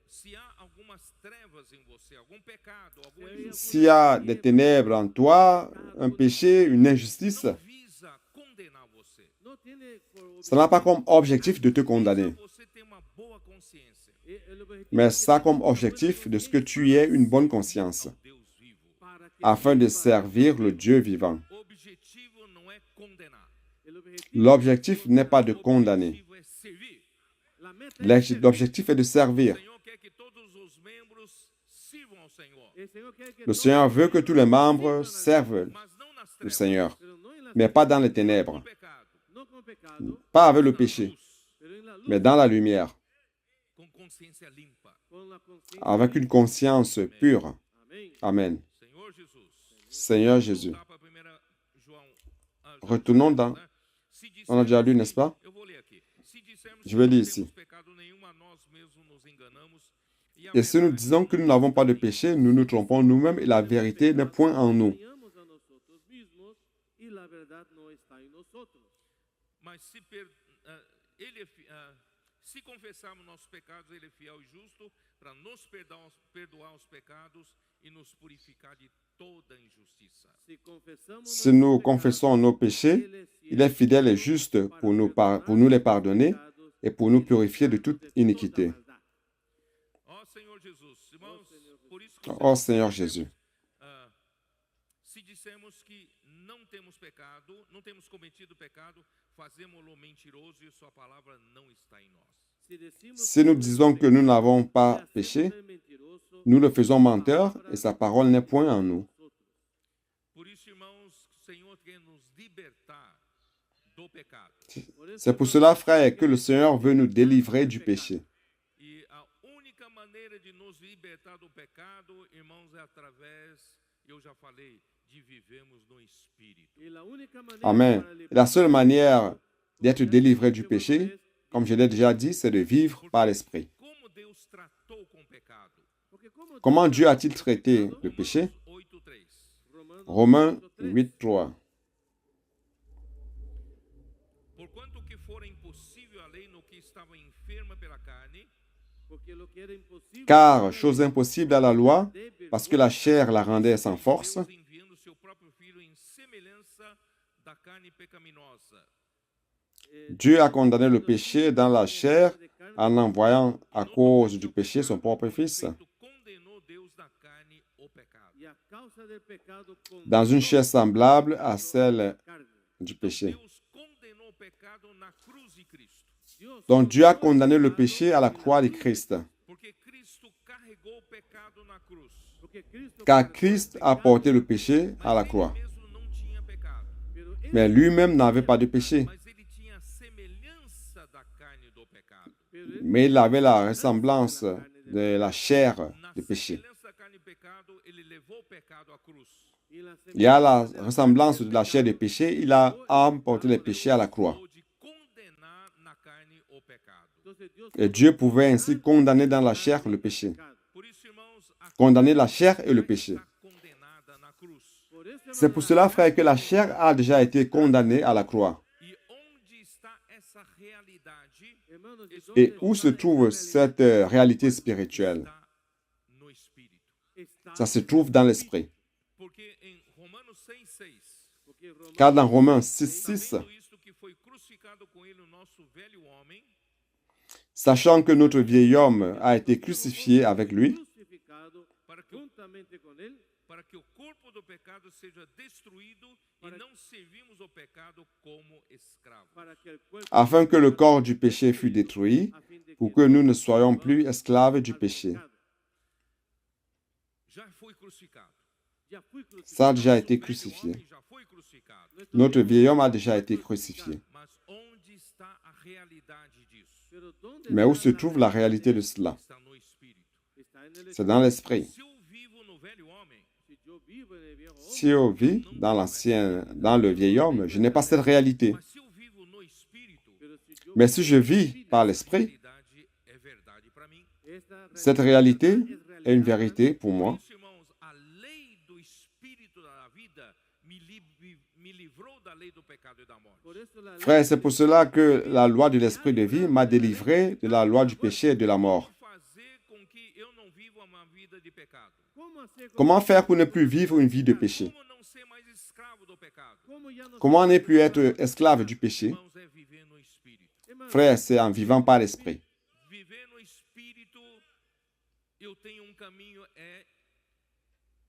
A: se há algumas trevas em você, algum pecado, alguma injustiça,
B: s'il y a des ténèbres en toi, un péché, une injustice,
A: não visa condenar você.
B: ça n'a pas comme objectif de te condamner,
A: Você tem uma boa consciência.
B: mais ça a comme objectif de ce que tu aies une bonne conscience,
A: Deus vivo.
B: afin de servir le Dieu vivant.
A: O objetivo não é condenar.
B: L'objectif n'est pas de condamner.
A: O objetivo é servir.
B: L'objectif est de
A: O
B: servir.
A: Senhor quer que todos os membros sirvam ao Senhor,
B: Le Seigneur veut que tous les membres servent
A: mas não nas
B: le
A: trevas,
B: Seigneur, mais pas dans les ténèbres,
A: com pecado,
B: pas avec le péché, mais dans la lumière,
A: com consciência limpa.
B: avec une conscience pure. Amen.
A: Senhor Jesus.
B: Seigneur Jésus.
A: Voltar para 1 João,
B: Retournons dans...
A: né? Se
B: On a déjà lu, n'est-ce pas?
A: Eu vou ler aqui. Se dissermos
B: Je vais
A: que não
B: lire ici.
A: temos pecado nenhum, a nós mesmos nos enganamos, e a
B: Et si nous
A: verdade
B: disons que nous n'avons pas de péché, nous nous trompons nous-mêmes et la vérité n'est point en nous.
A: Mas se confessarmos nossos pecados, Ele é fiel e justo para nos perdoar os pecados e nos purificar de toda injustiça.
B: Si nous confessons nos péchés, il est fidèle et juste pour nous les pardonner et pour nous purifier de toute iniquité.
A: Ó Senhor Jesus, irmãos, por isso que
B: Ô Seigneur Jésus,
A: se dissermos que não temos pecado, não temos cometido pecado, fazemos-lo mentiroso e sua palavra não está em nós.
B: si nous disons que nous n'avons pas péché, nous le faisons menteur et sa parole n'est point en nous.
A: Por isso, irmãos, o Senhor quer nos libertar do pecado.
B: C'est pour cela, frère, que le Seigneur veut nous délivrer du péché.
A: E a única maneira de nos libertar do pecado, irmãos, é através, eu já falei, de vivermos no Espírito.
B: Amen. La seule manière d'être délivré du péché, comme je l'ai déjà dit, c'est de vivre par l'Esprit.
A: Como Deus tratou com o pecado?
B: Comment Dieu a-t-il traité le péché?
A: 8:3.
B: Romains 8, 3.
A: Porquanto que fora impossível a lei no que estava enferma pela carne,
B: Car, chose impossible à la loi, parce que la chair la rendait sans force,
A: Deus enviando seu próprio Filho em semelhança da carne pecaminosa,
B: Dieu a condamné le péché dans la chair en envoyant à cause du péché son propre Fils
A: condenou Deus na carne o pecado.
B: dans une chair semblable à celle du péché.
A: Deus condenou o pecado na cruz de Cristo,
B: Donc Dieu a condamné le péché à la croix de Christ,
A: porque Cristo carregou o pecado na cruz.
B: car Christ a porté le péché à la croix.
A: Ele mesmo não tinha pecado,
B: Mais lui-même n'avait pas de péché,
A: mas ele tinha a semelhança da carne do pecado.
B: mais il avait la ressemblance de la chair
A: Na
B: du péché.
A: semelhança da carne do pecado, ele levou o pecado à cruz.
B: Il y a la ressemblance de la chair du péché, il a emporté les péchés à la croix.
A: De condenar na carne o pecado.
B: Et Dieu pouvait ainsi condamner dans la chair le péché.
A: Por isso, irmãos, a
B: Condamner la chair et le péché.
A: está condenada na cruz.
B: C'est pour cela, frère, que la chair a déjà été condamnée à la croix.
A: E onde está essa realidade?
B: Et où se trouve cette réalité spirituelle?
A: Está no Espírito.
B: Ça se trouve dans l'esprit.
A: Porque em Romanos 6:6,
B: Car dans Romains 6, 6,
A: sabendo isto que foi crucificado com ele o nosso velho homem,
B: sachant que notre vieil homme a été crucifié avec lui,
A: para que para que o corpo do pecado seja destruído e não servimos o pecado como escravos.
C: para que el cuerpo
B: afin que le corps du péché fût détruit,
C: a fin de
B: pour
C: que
B: que nous ne soyons plus esclaves du péché.
A: Já foi crucificado.
C: ya fui
B: Ça a
C: crucificado.
B: déjà été
A: Velho
B: crucifié.
A: homem já foi crucificado.
B: Notre vieil homme a déjà été crucifié.
A: Mas onde está a realidade disso?
C: Pero ¿dónde
B: Mais où
C: está
B: se
C: la
B: trouve la réalité de
C: realidad?
B: cela?
A: Está no espírito.
C: Está en el
B: C'est dans l'esprit.
A: Se eu vivo no velho homem,
C: Si yo vivo en el viejo hombre,
B: Si on vit dans le vieil homme, je n'ai pas cette réalité.
A: mas se eu vivo no espírito,
C: pero si yo
B: Mais si je vis par l'esprit,
A: realidade é verdade para mim.
C: esta
B: cette réalité est une vérité pour
A: Por
B: moi.
A: isso, irmãos, a lei do espírito da vida me livrou da lei do pecado e da morte.
C: por eso la ley
B: Frère, c'est pour cela que la loi de l'esprit de vie m'a délivré de la loi du péché et de la mort.
A: Fazer com que eu não viva uma vida de pecado.
C: ¿Cómo hacer con-
B: Comment faire pour ne plus vivre une vie de péché?
A: Como não ser mais escravo do pecado?
C: cómo ya no
B: Comment ne plus être esclave du péché?
A: Irmãos, é viver no espírito.
C: Hermano,
B: Frère, c'est en vivant par l'esprit.
A: Viver no espírito, eu tenho caminho, é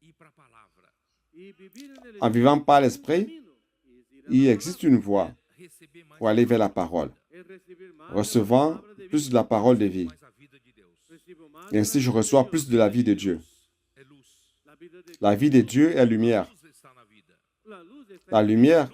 A: ir para a palavra.
C: y vivir en el
B: En vivant par l'esprit,
C: camino es ir a
B: il
C: la
B: existe une voie
A: Receber mais
B: pour aller vers la parole,
C: es recibir más
B: recevant
C: de la palabra de
B: plus
C: vida.
B: de la parole de vie.
A: mais a vida de Deus.
C: Recibo más
B: Et
C: de la
B: ainsi, je
C: vida de
B: reçois
C: Dios.
B: plus de la vie de Dieu.
A: É luz.
C: La vida de
B: La vie de Dieu est lumière.
A: Luz está na vida.
C: la luz está
B: La
C: en-
B: lumière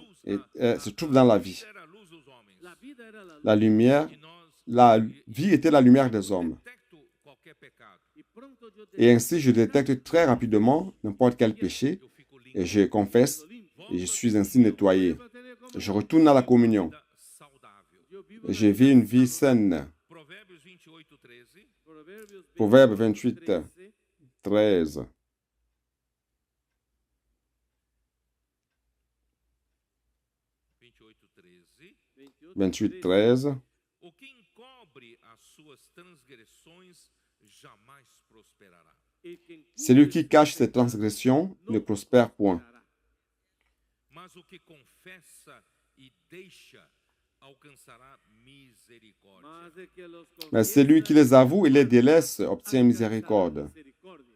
B: se trouve dans la vie.
A: Era a luz dos homens.
C: la vida era la luz
B: La lumière,
A: E nós
B: la vie était la lumière des hommes.
A: detecto qualquer pecado.
C: y pronto yo
B: Et ainsi, je détecte très rapidement n'importe quel péché
A: Eu fico limpo.
B: et je confesse et je suis ainsi nettoyé.
C: vuelvo a tener como-
B: Je retourne à la communion
A: Vida saudável.
C: yo vivo
B: et je vis une vie saine.
A: Provérbios 28:13.
C: Proverbios
B: Proverbe
C: 28,
B: 28.
C: 13,
B: 13.
A: 28:13.
B: 28, 13.
A: O que encobre as suas transgressões jamais prosperará.
C: El que encubre
B: Celui qui cache ses transgressions ne prospère point.
C: prosperará.
A: Mas o que confessa e deixa alcançará misericórdia.
C: Mas el que los
B: Mais celui qui les avoue et les délaisse obtient
C: alcanzará
B: miséricorde.
C: misericordia.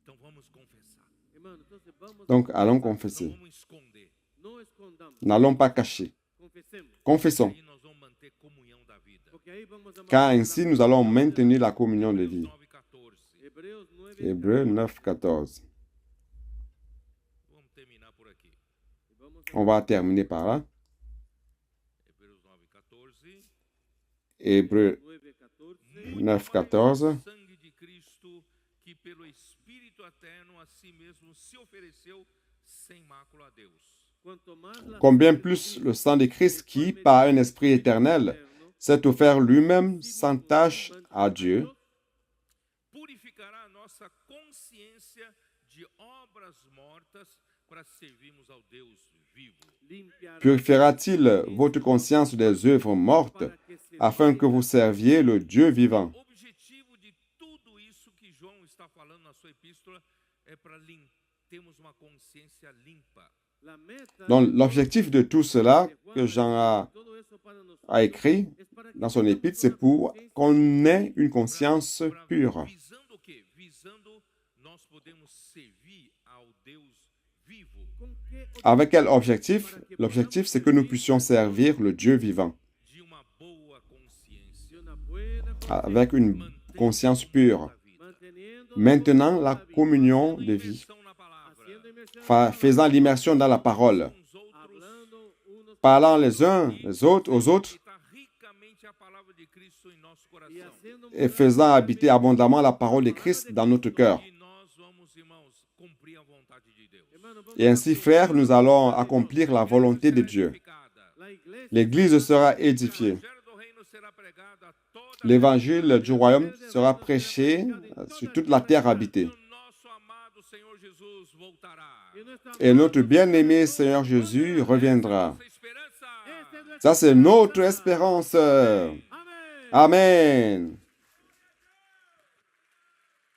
A: Então vamos confessar.
C: Hermano, entonces vamos
B: Donc, allons
A: Não
B: confesser.
A: vamos esconder.
C: no escondamos,
B: N'allons pas cacher.
C: confesemos,
B: Confessons,
A: Aí nós vamos manter comunhão da vida.
C: porque ahí vamos a
B: car
C: mantener
B: ainsi
C: la
B: nous allons
C: comunión de la
B: maintenir la communion de vie.
A: 9:14.
C: Hebreos 9,
B: Hébreux 9, 14.
A: Vamos terminar por aqui.
C: y vamos
B: On va terminer par là.
A: Hebreus 9:14.
B: Hébreux
C: 9, 14.
B: 9, 14.
A: O sangue de Cristo, que pelo Espírito eterno a si mesmo se ofereceu sem mácula a Deus.
C: Cuanto más la
B: Combien
C: sangre de
B: plus
C: Cristo,
B: le sang de Christ
C: por
B: qui,
C: medio
B: par un
C: del
B: esprit éternel,
C: eterno,
B: s'est offert lui-même sans tache à Dieu,
A: Purificará a nossa consciência de obras mortas para servirmos ao Deus vivo.
C: limpiará
B: purifiera-t-il votre conscience des œuvres mortes
C: para que se
B: afin que vous serviez le Dieu vivant?
A: O objetivo de tudo isso que João está falando na sua epístola é para termos uma consciência limpa.
C: la meta
B: Donc l'objectif de tout cela que Jean
C: todo eso para nosotros
B: a écrit
C: es para que
B: dans son
C: tengamos
B: épître, c'est
C: una
B: pour
C: conciencia
B: qu'on ait une conscience pure.
A: Visando o quê? Visando nós podemos servir ao Deus vivo.
C: ¿Con qué
B: Avec quel objectif? L'objectif, c'est que nous puissions servir le Dieu vivant,
A: De uma boa consciência.
C: de una buena
B: avec une conscience pure,
C: manteniendo
B: maintenant la communion de vie,
A: Imersão na palavra.
C: haciendo inmersión,
B: faisant l'immersion dans la parole,
A: Uns outros.
C: hablando unos
B: parlant les uns les autres aux autres
A: Está ricamente a palavra de Cristo em nosso
C: y
A: coração.
C: haciendo
B: et faisant habiter abondamment la parole de Christ dans notre cœur.
A: E nós vamos, irmãos, cumprir a vontade de Deus.
C: Hermano, vamos
B: Et ainsi, frères, nous allons accomplir la volonté de Dieu.
C: la iglesia
B: L'Église sera édifiée.
A: O evangelho do reino será pregado a toda
B: L'évangile du royaume sera prêché sur toute la terre habitée.
A: o nosso amado Senhor Jesus voltará.
C: y nuestra
B: Et notre bien-aimé Seigneur Jésus reviendra.
A: Nossa esperança.
C: Esta es nuestra-
B: Ça, c'est notre espérance.
C: Amén.
B: Amen.